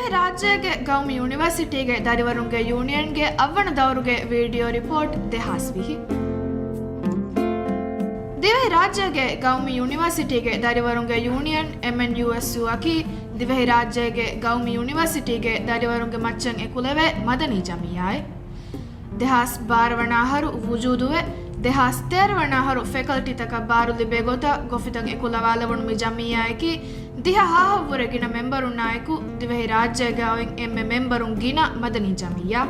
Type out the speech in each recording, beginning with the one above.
ದಿವೆ ರಾಜ್ಯಗೆ ಗೌಮ್ ಯೂನಿವರ್ಸಿಟಿಗೆ ದರಿವರುಂಗೆ ಯೂನಿಯನ್ಗೆ ಅವ್ವಣ ದವರುಗೆ video report ದೆಹಾಸ್ವಿಹಿ ದಿವೆ ರಾಜ್ಯಗೆ ಗೌಮ್ ಯೂನಿವರ್ಸಿಟಿಗೆ ದರಿವರುಂಗೆ union MNUSU ಅಕಿ ದಿವೆ ರಾಜ್ಯಗೆ ಗೌಮ್ ಯೂನಿವರ್ಸಿಟಿಗೆ ದರಿವರುಂಗೆ ಮಚ್ಚಂ ಎಕುಲೆವೆ Madani ಜಮಿಯಾಯ್ ದೆಹಾಸ್ ಬಾರವಣಾಹರು ವಜೂದುವೆ ದೆಹಾಸ್ ತೇರವಣಾಹರು faculty ತಕ ಬಾರುಲಿ ಬೇಗೋತ ಗೊಫಿತಂ ಎಕುಲವಾಲವಣು ಮಿ ಜಮಿಯಾಯಕಿ ದಿಹ ಹಾಹವ್ವರೆಗಿನ ಮೆಂಬರುನ್ ನಾಯಕು ದಿವೆ ರಾಜ್ಯಗೆ ಅವೆಂ ಎಮ್ಮೆ ಮೆಂಬರುನ್ ಗಿನ ಮದನಿ ಜಮಿಯಾ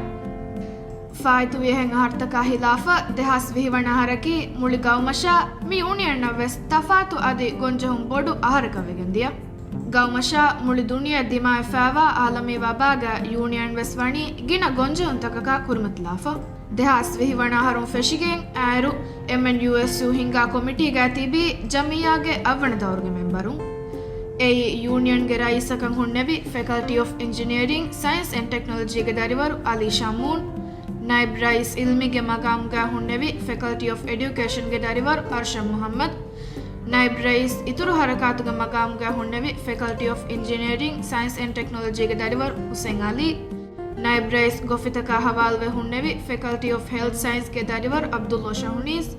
ಫಾಯ್ತು ವಿಹೆಂ ಹರ್ತಕ ಹಿಲಾಫ ದೆಹಾಸ್ ವಿಹಿವಣಾಹರಕಿ ಮುಳಿ ಗೌಮಶಾ ಮಿ ಯೂನಿಯನ್ನ ವೆಸ್ ತಫಾತು ಅದಿ ಗೊಂಜಹುಂ ಬೊಡು ಅಹರಕವೆಗೆಂದಿಯ ಗೌಮಶಾ ಮುಳಿ ದುನಿಯಾ ದಿಮಾಯ ಫಾವಾ ಆಲಮಿ ವಬಾಗ ಯೂನಿಯನ್ ವೆಸ್ ವಣಿ ಗಿನ ಗೊಂಜಹುಂ ತಕಕ ಕುರ್ಮತ್ಲಾಫ ದೆಹಾಸ್ ವಿಹಿವಣಾಹರುಂ ಫೆಶಿಗೆಂ ಆಯರು MNUSU ಹಿಂಗಾ ಕಮಿಟಿಗೆ ತಿಬಿ ಜಮಿಯಾಗೆ ಅವ್ವಣದವರ್ಗೆ ಮೆಂಬರುಂ ಎಯಿ ಯೂನಿಯನ್ಗೆ ರೈಸಕಂ ಹುಣ್ಣೆವಿ faculty of engineering science and ಟೆಕ್ನಾಲಜಿಗೆ ದರಿವರು ಅಲಿ ಶಮೂನ್ ನಾಯ್ಬ್ ರೈಸ್ ಇಲ್ಮಿಗೆ ಮಗಾಮ್ಗ ಹುಣ್ಣೆವಿ ಫ್ಯಾಕಲ್ಟಿ ಆಫ್ ಎಡ್ಯುಕೇಷನ್ಗೆ ದರಿವರು ಅರ್ಷಂ ಮುಹಮ್ಮದ್ ನಾಯ್ಬ್ ರೈಸ್ ಇತುರು ಹರಕಾತುಗ ಮಗಾಮ್ಗ ಹುಣ್ಣೆವಿ faculty of engineering science and ಟೆಕ್ನಾಲಜಿಗೆ ದರಿವರು ಹುಸೇನ್ ಅಲಿ ನಾಯ್ಬ್ ರೈಸ್ ಗೊಫಿತಕ ಹವಾಲ್ವೆ ಹುಣ್ಣೆವಿ ಫ್ಯಾಕಲ್ಟಿ ಆಫ್ ಹೆಲ್ತ್ ಸೈನ್ಸ್ಗೆ ದರಿವರು ಅಬ್ದುಲ್ಲಾ ಶಹುನೀಸ್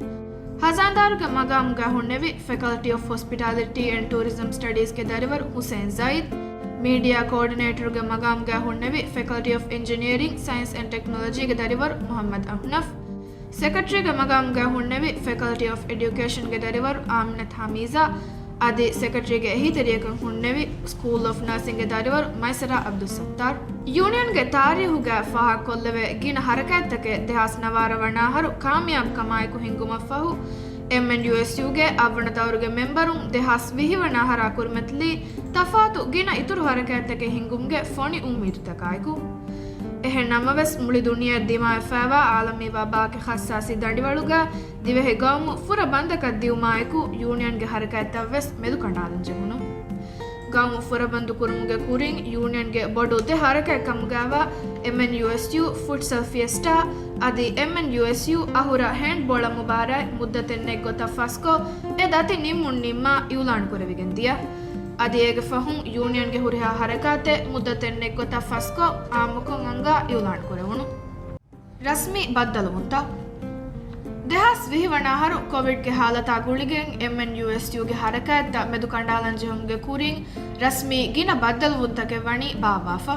ಹಜಾಂದಾರ್ಗೆ ಮಗಾಮ್ಗ ಹುಣ್ಣೆವಿ faculty of hospitality and tourism ಸ್ಟಡೀಸ್ಗೆ ದರಿವರು ಹುಸೇನ್ ಝೈದ್ ಮೀಡಿಯಾ ಕೋಆರ್ಡಿನೇಟರ್ಗೆ ಮಗಾಮ್ಗ ಹುಣ್ಣೆವಿ faculty of engineering science and ಟೆಕ್ನಾಲಜಿಗೆ ದರಿವರು ಮೊಹಮ್ಮದ್ ಅಹ್ನಫ್ ಸೆಕ್ರೆಟರಿಗೆ ಮಗಾಮ್ಗ ಹುಣ್ಣೆವಿ ಫ್ಯಾಕಲ್ಟಿ ಆಫ್ ಎಡ್ಯುಕೇಷನ್ಗೆ ದರಿವರು ಆಮಿನತ್ ಹಮೀಜಾ ಅದಿ ಸೆಕ್ರೆಟರಿಗೆ ಹಿತರಿಯಕಂ ಹುಣ್ಣೆವಿ ಸ್ಕೂಲ್ ಆಫ್ ನರ್ಸಿಂಗ್ಗೆ ದರಿವರು ಮೈಸರಾ ಅಬ್ದುಲ್ ಸತ್ತಾರ್ ಯೂನಿಯನ್ಗೆ ತಾರೀಹುಗೆ ಫಾಹ ಕೊಲ್ಲವೆ ಗಿನ ಹರಕಾತಕ್ಕೆ ದೆಹಾಸ್ ನವಾರವಣಾಹರು ಕಾಮಯಾಬ್ ಕಮಾಯಕು ಹಿಂಗುಮಫಹು MNUSUಗೆ ಅವ್ವಣದವರುಗೆ ಮೆಂಬರುಂ ದೆಹಾಸ್ ವಿಹಿವಣಾಹರ ಕುರ್ಮೆತ್ಲಿ ತಫಾತು ಗಿನ ಇತುರು ಹರಕಾತಕ್ಕೆ ಹಿಂಗುಮ್ಗೆ ಫೋನಿ ಉಮ್ಮೀದುತಕಾಯಕು ಎಹೆ ನಮವೆಸ್ ಮುಳಿ ದುನಿಯಾ ದಿಮಾಯ ಫಾವಾ ಆಲಮಿ ವಬಾಕೆ ಖಸ್ಸಾಸಿ ದಂಡಿವಳುಗ ದಿವೆಹೆ ಗೌಮು ಫುರ ಬಂದಕ ದಿವುಮಾಯಕು ಯೂನಿಯನ್ಗೆ ಹರಕಾತವೆಸ್ ಮೆದು ಕಂಡಾಲಂಜೆಗುನು ಗೌಮು ಫುರ ಬಂದು ಕುರುಮುಗೆ ಕುರಿಂಗ್ ಯೂನಿಯನ್ಗೆ ಬೊಡುದೆ ಹರಕಾಯ ಕಮುಗಾವ MNUSU ಫುಟ್ಸಲ್ ಫಿಯೆಸ್ಟಾ ಅದಿ MNUSU ಅಹುರ ಹ್ಯಾಂಡ್ ಬೋಳ ಮುಬಾರಾಯ್ ಮುದ್ದತೆನ್ನೆ ಗೊತ್ತ ಫಸ್ಕೋ ಎದಾತಿ ನಿಮ್ಮುಣ್ ನಿಮ್ಮ ಇವುಲಾಣ್ ಕುರವಿಗೆಂದಿಯ ಅದಿ ಏಗೆ ಫಹುಂ ಯೂನಿಯನ್ಗೆ ಹುರಿಹ ಹರಕಾತೆ ಮುದ್ದತೆನ್ನೆ ಗೊತ್ತ ಫಸ್ಕೋ ಆಮುಕೊಂ ಅಂಗ ಇವುಲಾಣ್ ಕುರವಣು ರಸ್ಮಿ ಬದ್ದಲುವಂತ ದೆಹಾಸ್ ವಿಹಿವಣಾಹರು ಕೋವಿಡ್ಗೆ ಹಾಲತಾ ಗುಳಿಗೆಂ MNUSUಗೆ ಹರಕಾತ ಮೆದು ಕಂಡಾಲಂಜೆಹುಂಗೆ ಕುರಿಂಗ್ ರಸ್ಮಿ ಗಿನ ಬದ್ದಲುವಂತಕ್ಕೆ ವಣಿ ಬಾವಾಫ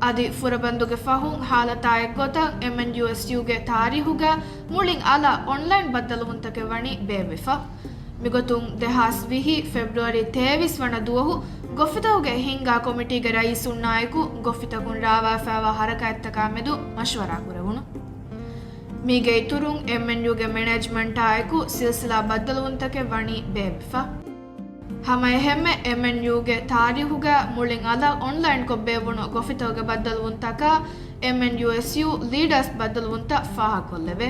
ಅದಿ ಫುರಬಂದುಗೆ ಫಹುಂ ಹಾಲತಾಯ ಗೊತ್ತ MNUSUಗೆ ತಾರೀಹುಗ ಮುಳಿಂಗ್ ಅಲ ಆನ್ಲೈನ್ ಬದ್ದಲುವಂತಕ್ಕೆ ವಣಿ ಬೇವಿಫ ಮಿಗೊತುಂ ದೆಹಾಸ್ ವಿಹಿ ಫೆಬ್ರವರಿ 23 ವಣ ದುವಹು ಗೊಫಿತವುಗೆ ಹಿಂಗಾ ಕಮಿಟಿಗೆ ರೈಸುನ್ ನಾಯಕು ಗೊಫಿತಕುನ್ ರಾವಾ ಫಾವಾ ಹರಕಾಯತ್ತಕ ಮೆದು ಮಶ್ವರಾ ಕುರವುಣು ಮೀಗೆ ಇತುರುಂ MNUಗೆ ಮ್ಯಾನೇಜ್ಮೆಂಟ್ ಆಯಕು ಸಿಲ್ಸಿಲಾ ಬದ್ದಲುವಂತಕ್ಕೆ ವಣಿ ಬೇಬಿಫ ಹಮಯ ಹೆಮ್ಮೆ MNUಗೆ ತಾರೀಹುಗ ಮುಳಿಂಗ್ ಅಲ ಆನ್ಲೈನ್ ಕೊಬ್ಬೇವುಣು ಗೊಫಿತವುಗೆ ಬದ್ದಲುವಂತಕ MNUSU ಲೀಡರ್ಸ್ ಬದ್ದಲುವಂತ ಫಾಹ ಕೊಲ್ಲೆವೆ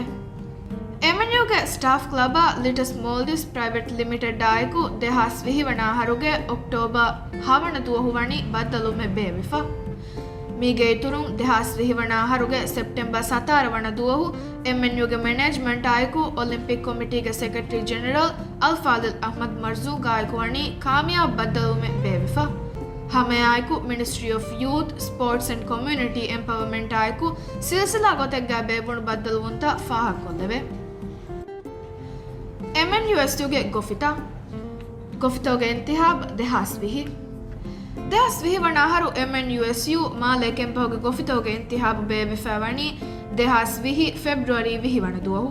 MNUಗೆ ಸ್ಟಾಫ್ ಕ್ಲಬ ಲಿಟಸ್ ಮೋಲ್ದಿಸ್ ಪ್ರೈವೇಟ್ ಲಿಮಿಟೆಡ್ ಆಯಕು ದೆಹಾಸ್ ವಿಹಿವಣಾಹರುಗೆ ಅಕ್ಟೋಬರ್ ಹವಣ ತುವಹುವಣಿ ಬದ್ದಲುಮೆ ಬೇವಿಫ ಮೀಗೆ ಇತುರುಂ ದೆಹಾಸ್ ವಿಹಿವಣಾಹರುಗೆ ಸೆಪ್ಟೆಂಬರ್ 17 ವಣ ದುವಹು MNUಗೆ ಮ್ಯಾನೇಜ್ಮೆಂಟ್ ಆಯಕು ಒಲಿಂಪಿಕ್ ಕಮಿಟಿಗೆ ಸೆಕ್ರೆಟರಿ ಜನರಲ್ ಅಲ್ಫಾದಿಲ್ ಅಹ್ಮದ್ ಮರ್ಜೂಗ್ ಆಯಕು ವಣಿ ಕಾಮಯಾಬ್ ಬದ್ದಲುಮೆ ಬೇವಿಫ ಹಮೆ ಆಯಕು ministry of youth sports and community empowerment ಆಯಕು ಸಿಲ್ಸಿಲಾ ಗೊತೆಗ್ಗ ಬೇಬುಣು ಬದ್ದಲುವಂತ ಫಾಹ ಕೊಲ್ಲೆವೆ MNUSUಗೆ ಗೊಫಿತೋಗೆ ಇಂತಿಹಾಬ್ ದೆಹಾಸ್ ವಿಹಿವಣಾಹರು MNUSU ಮಾಲೆ ಕೆಂಪೋಗೆ ಗೊಫಿತೋಗೆ ಇಂತಿಹಾಬ್ ಬೇಬಿಫಾವಣಿ ದೆಹಾಸ್ ವಿಹಿ ಫೆಬ್ರವರಿ ವಿಹಿವಣ ದುವಹು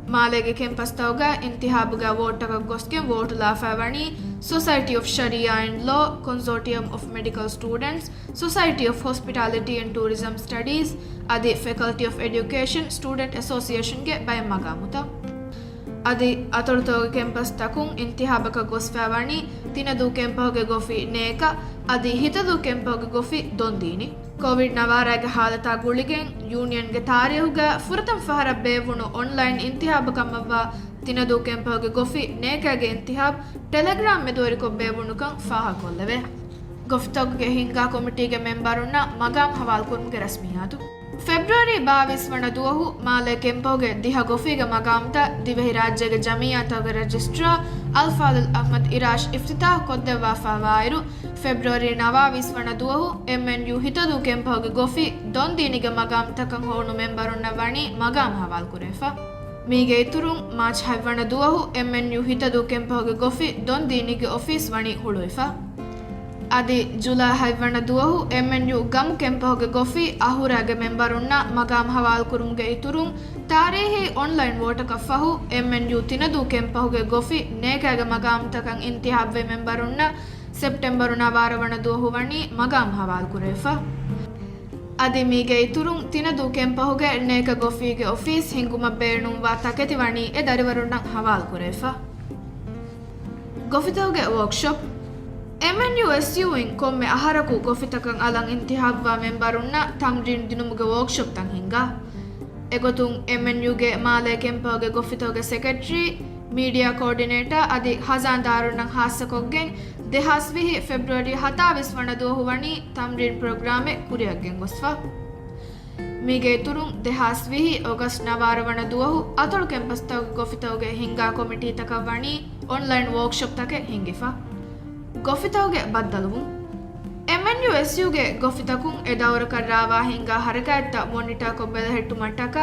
ಮಾಲೆಗೆ ಕೆಂಪಸ್ತವಗ ಇಂತಿಹಾಬ್ಗ ವೋಟಗ ಗೊಸ್ಕೆ ವೋಟ್ ಲಾಫಾವಣಿ ಸೊಸೈಟಿ ಆಫ್ ಶರಿಯಾ and law consortium of medical students society of hospitality and tourism studies ಅದಿ ಫ್ಯಾಕಲ್ಟಿ ಆಫ್ ಎಡ್ಯುಕೇಷನ್ ಸ್ಟೂಡೆಂಟ್ ಅಸೋಸಿಯೇಷನ್ಗೆ ಬಯಮಗಾಮುತ ಅದಿ ಅತೊಳತೋಗೆ ಕೆಂಪಸ್ ತಕುಂ ಇಂತಿಹಾಬಕ ಗೊಸ್ಫಾವಣಿ ತಿನದು ಕೆಂಪೋಗೆ ಗೊಫಿ ನೇಕ ಅದಿ ಹಿತದು ಕೆಂಪೋಗೆ ಗೊಫಿ ದೊಂದೀನಿ ಕೋವಿಡ್ ನವಾರಾಗೆ ಹಾಲತಾ ಗುಳಿಗೆಂ ಯೂನಿಯನ್ಗೆ ತಾರೀಹುಗ ಫುರತಂ ಫಹರ ಬೇವುಣು ಆನ್ಲೈನ್ ಇಂತಿಹಾಬ ಕಮ್ಮವ್ವ ತಿನದು ಕೆಂಪೋಗೆ ಗೊಫಿ ನೇಕಾಗೆ ಇಂತಿಹಾಬ್ ಟೆಲಿಗ್ರಾಮ್ ಮೆದುವರಿ ಕೊಬ್ಬೇವುಣುಕಂ ಫಾಹ ಕೊಲ್ಲೆವೆ ಗೊಫಿತೋಗೆ ಹಿಂಗಾ ಕಮಿಟಿಗೆ ಮೆಂಬರುನ್ನ ಮಗಾಮ್ ಹವಾಲ್ ಕುರ್ಮ್ಗೆ ರಸ್ಮಿಯಾತು ಫೆಬ್ರವರಿ 22 ವಣ ದುವಹು ಮಾಲೆ ಕೆಂಪೋಗೆ ದಿಹ ಗೊಫಿಗೆ ಮಗಾಮ್ತ ದಿವೆಹಿ ರಾಜ್ಯಗೆ ಜಮಿಯಾತೋಗೆ ರಿಜಿಸ್ಟ್ರಾರ್ ಅಲ್ಫಾದುಲ್ ಅಹ್ಮದ್ ಇರಾಶ್ ಇಫ್ತಿತಾಹ್ ಕೊದ್ದೆವಾ ಫವಾಯಿರು ಫೆಬ್ರವರಿ 29 ವಣ ದುವಹು MNU ಹಿತದು ಕೆಂಪೋಗೆ ಗೊಫಿ ದೊಂದೀನಿಗೆ ಮಗಾಮ್ತಕಂ ಹೋಣು ಮೆಂಬರುನ್ನ ವಣಿ ಮಗಾಮ್ ಹವಾಲ್ ಕುರೇಫಾ ಮೀಗೆ ಇತುರುಂ ಮಾರ್ಚ್ 7 ವಣ ದುವಹು MNU ಹಿತದು ಕೆಂಪೋಗೆ ಗೊಫಿ ದೊಂದೀನಿಗೆ ಆಫೀಸ್ ವಣಿ ಹುಳುಯಿಫಾ ಅದಿ ಜುಲೈ 7 ವಣ ದುವಹು MNU ಗಮ್ ಕೆಂಪೋಗೆ ಗೊಫಿ ಅಹುರಾಗೆ ಮೆಂಬರುನ್ನ ಮಗಾಮ್ ಹವಾಲ್ ಕುರುಂಗೆ ಇತುರುಂ ತಾರೀಹಿ ಆನ್ಲೈನ್ ವೋಟಕ ಫಹು MNU ತಿನದು ಕೆಂಪೋಗೆ ಗೊಫಿ ನೇಕಾಗೆ ಮಗಾಮ್ ತಕಂ ಇಂತಿಹಾಬ್ವೆ ಮೆಂಬರುನ್ನ ಸೆಪ್ಟೆಂಬರ್ 9 ವಣ ದುವಹು ವಣಿ ಮಗಾಮ್ ಹವಾಲ್ ಕುರೇಫಾ ಅದಿ ಮೀಗೆ ಇತುರುಂ ತಿನದು ಕೆಂಪೋಗೆ ನೇಕ ಗೊಫಿಗೆ ಆಫೀಸ್ ಹಿಂಗುಮ ಬೇಣುಂ ವಾ ತಕೆತಿ ವಣಿ ಎ ದರಿವರುನ್ನ ಹವಾಲ್ ಕುರೇಫಾ ಗೊಫಿತೋಗೆ workshop MNU SU in komme aharaku gofitakan alang intihabwa membarunna tamrin dinumuge workshop tan hinga egotun MNU ge male kempoge gofitoge secretary media coordinator adi hazan darunnan hassakoggen dehasvihi February 27 වන දුවහු වනි tamrin programe kuriyaggen gosfa mige turun dehasvihi August 9 වන දුවහු atol campus toge gofitoge hinga committee takawani online workshop take hingifa ಗೊಫಿತೋಗೆ ಬದ್ದಲುವು MNU SUಗೆ ಗೊಫಿತಕುಂ ಎದವರ ಕರ್ರಾವಾ ಹಿಂಗ ಹರಕಾಯತ್ತ ಮೊನಿಟಾ ಕೊಬ್ಬೆದ ಹೆಟ್ಟು ಮಟ್ಟಕ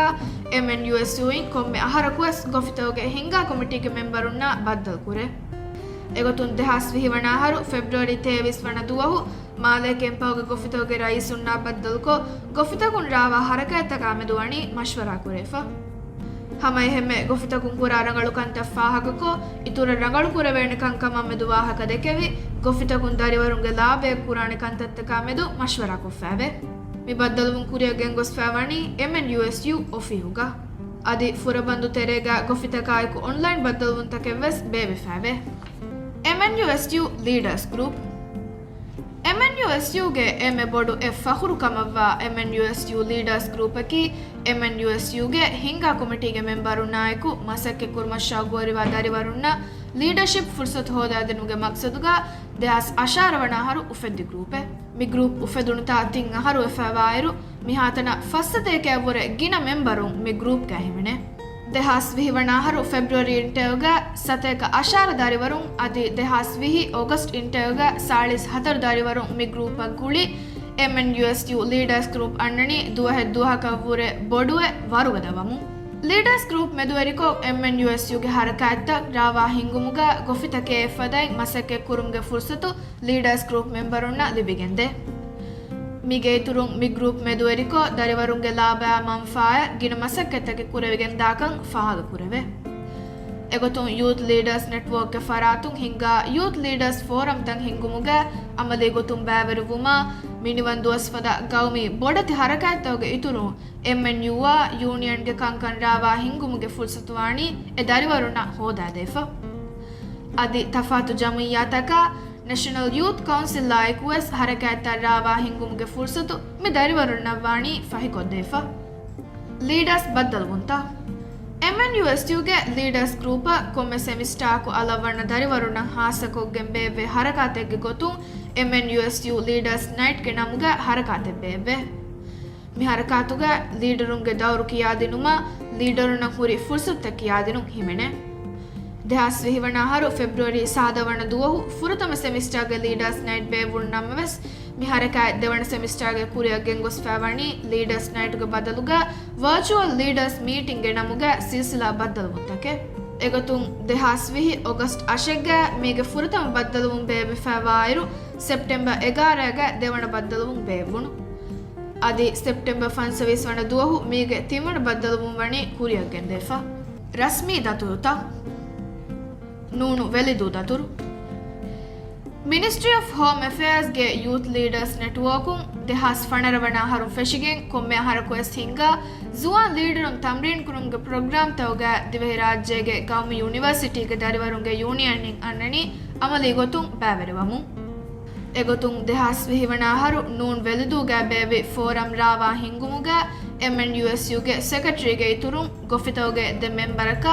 MNU SU ಇನ್ ಕೊಮ್ಮೆ ಅಹರಕುಸ್ ಗೊಫಿತೋಗೆ ಹಿಂಗ ಕಮಿಟಿಗೆ ಮೆಂಬರುನ್ನ ಬದ್ದಲ್ ಕುರೆ ಎಗೊತುನ್ ದೆಹಾಸ್ ವಿಹಿವಣಾಹರು February 23 ವಣ ದುವಹು ಮಾಲೆ ಕೆಂಪೋಗೆ ಗೊಫಿತೋಗೆ ರೈಸುನ್ನ ಬದ್ದಲ್ಕೊ ಗೊಫಿತಕುಂ ರಾವಾ ಹರಕಾಯತ್ತ ಕಾಮೆದುವಣಿ ಮಶ್ವರಾ ಕುರೆಫಾ ಹಮೈ ಹೆಮ್ಮೆ ಗೊಫಿತಕುಂ ಕುರ ರಂಗಳು ಕಂತ ಫಾಹಕಕೊ ಇತುರ ರಂಗಳು ಕುರವೇಣೆ ಕಂಕಮ ಮೆದು ವಾಹಕ ದೆಕೆವಿ ಗೊಫಿತಕುಂ ದರಿವರುಂಗೆ ಲಾಭೆ ಕುರಾಣೆ ಕಂತತ್ತ ಕಾಮೆದು ಮಶ್ವರಾ ಕೊಫಾವೆ ಮಿ ಬದ್ದಲುಂ ಕುರಿಯಗೆಂ ಗೊಸ್ಫಾವಣಿ MNU SU ಒಫಿಹುಗ ಅದಿ ಫುರಬಂದು ತೆರೆಗ ಗೊಫಿತಕಾಯಕು ಆನ್ಲೈನ್ ಬದ್ದಲುಂ ತಕೆವೆಸ್ ಬೇವೆಫಾವೆ MNU SU leaders group MNU SUಗೆ ಎಮ್ಮೆ ಬೋಡು ಫಹುರು ಕಮವ್ವ MNU SU ಲೀಡರ್ಸ್ ಗ್ರೂಪಕಿ MNU SUಗೆ ಹಿಂಗಾ ಕಮಿಟಿಗೆ ಮೆಂಬರು ನಾಯಕು ಮಸಕ್ಕೆ ಕುರ್ಮಶಾ ಗೋರಿವಾ ದರಿವರುನ್ನ ಲೀಡರ್ಶಿಪ್ ಫುರ್ಸತ್ ಹೋದಾದನುಗೆ ಮಕ್ಸದುಗ ದೆಹಾಸ್ ಅಶಾರವಣಾಹರು ಉಫೆದ್ದಿ ಗ್ರೂಪೆ ಮಿ ಗ್ರೂಪ್ ಉಫೆದುಣುತಾ ತಿಂಗ್ ಅಹರು ಎಫವಾಯರು ಮಿಹಾತನ ಫಸ್ಸತೇಕೆ ಅವರೆ ಗಿನ ಮೆಂಬರು ಮಿ ಗ್ರೂಪ್ ಕ್ಯಾಹಿಮನೆ ದೆಹಾಸ್ ವಿಹಿವಣಾಹರು ಫೆಬ್ರವರಿ ಇಂಟೆಯುಗ ಸತೇಕ ಅಶಾರ ದಾರಿವರುಂ ಅದಿ ದೆಹಾಸ್ ವಿಹಿ ಆಗಸ್ಟ್ ಇಂಟೆಯುಗ 4 ದಾರಿವರುಂ ಮಿ ಗ್ರೂಪ್ ಗುಳಿ MNU SU ಲೀಡರ್ಸ್ ಗ್ರೂಪ್ ಅಣ್ಣನಿ ದುವಹೆ ಬೊಡುವೆ ವರುಗದವಮು ಲೀಡರ್ಸ್ ಗ್ರೂಪ್ ಮೆದುವರಿಕೋ MNU SUಗೆ ಹರಕಾಯತ್ತ ರಾವಾ ಹಿಂಗುಮುಗ ಗೊಫಿತಕೆ ಫದೈ ಮಸಕ್ಕೆ ಕುರುಂಗೆ ಫುರ್ಸತು ಲೀಡರ್ಸ್ ಗ್ರೂಪ್ ಮೆಂಬರುನ್ನ ಲಿಬಿಗೆಂದೆ ಮಿಗೆ ತುರುಂ ಮಿ ಗ್ರೂಪ್ ಮೆದುವರಿಕೋ ದರಿವರುಂಗೆ ಲಾಭ ಮಂಫಾಯ ಗಿನ ಮಸಕ್ಕೆತ್ತಗೆ ಕುರೆವಿಗೆನ್ ದಾಕಂ ಫಾಹಗ ಕುರೆವೆ ಎಗೊತುಂ ಯೂತ್ ಲೀಡರ್ಸ್ ನೆಟ್ವರ್ಕ್ ಗೆ ಫರಾತುಂ ಹಿಂಗ ಯೂತ್ ಲೀಡರ್ಸ್ ಫೋರಂ ತಂ ಹಿಂಗುಮುಗ ಅಮಲೆ ಗೊತುಂ ಬಾವೆರುವುಮ ಮಿನಿವನ್ ದುವಸ್ಫದ ಗೌಮಿ ಬೊಡತಿ ಹರಕಾಯತ್ತವಗೆ ಇತುರು MNU ವಾ ಯೂನಿಯನ್ ಗೆ ಕಂಕನ್ ರಾವಾ ಹಿಂಗುಮುಗೆ ಫುರ್ಸತುವಾಣಿ ಎ ದರಿವರುನ ಹೋದಾದೇಫ ಅದಿ ತಫಾತು ಜಮಿಯಾತಕ ನ್ಯಾಷನಲ್ ಯೂತ್ ಕೌನ್ಸಿಲ್ ಲಾಯಕುವೆಸ್ ಹರಕಾಯತ್ತ ರಾವಾ ಹಿಂಗುಮುಗೆ ಫುರ್ಸತು ಮಿ ದರಿವರುನ ವಾಣಿ ಫಹಿಕೊದ್ದೇಫ ಲೀಡರ್ಸ್ ಬದ್ದಲ್ವುಂತ MNU SUಗೆ ಲೀಡರ್ಸ್ ಗ್ರೂಪ ಕೊಮ್ಮೆ ಸೆಮಿಸ್ಟಾಕು ಅಲವಣ್ಣ ದರಿವರುನ ಹಾಸಕೊಗ್ಗೆಂ ಬೇವೆ ಹರಕಾತೆಗೆ ಗೊತ್ತು MNU SU ಲೀಡರ್ಸ್ ನೈಟ್ಗೆ ನಮುಗ ಹರಕಾತೆ ಬೇವೆ ಮಿ ಹರಕಾತುಗ ಲೀಡರುಂಗೆ ದೌರು ಕಿಯಾದಿನುಮ ಲೀಡರುನ ಹುರಿ ಫುರ್ಸತ್ತ ಕಿಯಾದಿನು ಹಿಮೆನೆ ದೆಹಾಸ್ ವಿಹಿವಣಾಹರು ಫೆಬ್ರವರಿ 7 ವಣ ದುವಹು ಫುರತಮ ಸೆಮಿಸ್ಟಾಗೆ ಲೀಡರ್ಸ್ ನೈಟ್ ಬೇವುಣ್ ನಮವೆಸ್ ಮಿ ಹರಕಾಯ ದೆವಣ ಸೆಮಿಸ್ಟಾಗೆ ಕುರಿಯಗೆಂ ಗೊಸ್ಫಾವಣಿ ಲೀಡರ್ಸ್ ನೈಟ್ಗೆ ಬದಲುಗ ವರ್ಚುವಲ್ ಲೀಡರ್ಸ್ ಮೀಟಿಂಗ್ಗೆ ನಮುಗ ಸಿಲ್ಸಿಲಾ ಬದ್ದಲುವುತ್ತಕೆ ಎಗೊತುಂ ದೆಹಾಸ್ ವಿಹಿ ಆಗಸ್ಟ್ ಅಶೆಗ್ಗ ಮೀಗೆ ಫುರತಮ ಬದ್ದಲುವುಂ ಬೇವೆ ಫವಾಯಿರು ಸೆಪ್ಟೆಂಬರ್ 11ಗ ದೆವಣ ಬದ್ದಲುವುಂ ಬೇವುಣು ಅದಿ ಸೆಪ್ಟೆಂಬರ್ 25 ವಣ ದುವಹು ಮೀಗೆ ತಿಮ್ಮಣ ಬದ್ದಲುವುಂ ವಣಿ ಕುರಿಯಗೆಂ ದೇಫಾ ರಸ್ಮಿ ದತುರುತ ನೂನು ವೆಲಿದು ದತುರು ಮಿನಿಸ್ಟ್ರಿ ಆಫ್ ಹೋಮ್ ಅಫೇರ್ಸ್ ಗೆ ಯೂತ್ ಲೀಡರ್ಸ್ ನೆಟ್ವರ್ಕುಂ ದೆಹಾಸ್ ಫಣರವಣ ಹರು ಫೆಶಿಗೆಂ ಕೊಮ್ಮೆ ಹರಕೊಯಸ್ ಹಿಂಗ ಜುವಾನ್ ಲೀಡರುಂ ತಮ್ರೀನ್ ಕುರುಂಗೆ ಪ್ರೋಗ್ರಾಮ್ ತವಗ ದಿವೆಹಿ ರಾಜ್ಯಗೆ ಗೌಮಿ ಯೂನಿವರ್ಸಿಟಿಗೆ ದರಿವರುಂಗೆ ಯೂನಿಯನ್ನಿಂಗ್ ಅನ್ನನಿ ಅಮಲಿ ಗೊತುಂ ಬಾವೆರುವಮು ಎಗೊತುಂ ದೆಹಾಸ್ ವಿಹಿವಣ ಹರು ನೂನ್ ವೆಲಿದುಗ ಬೇವಿ ಫೋರಂ ರಾವಾ ಹಿಂಗುಮುಗ MNU SUಗೆ ಸೆಕ್ರೆಟರಿಗೆ ಇತುರುಂ ಗೊಫಿತವಗೆ ದೆ ಮೆಂಬರಕ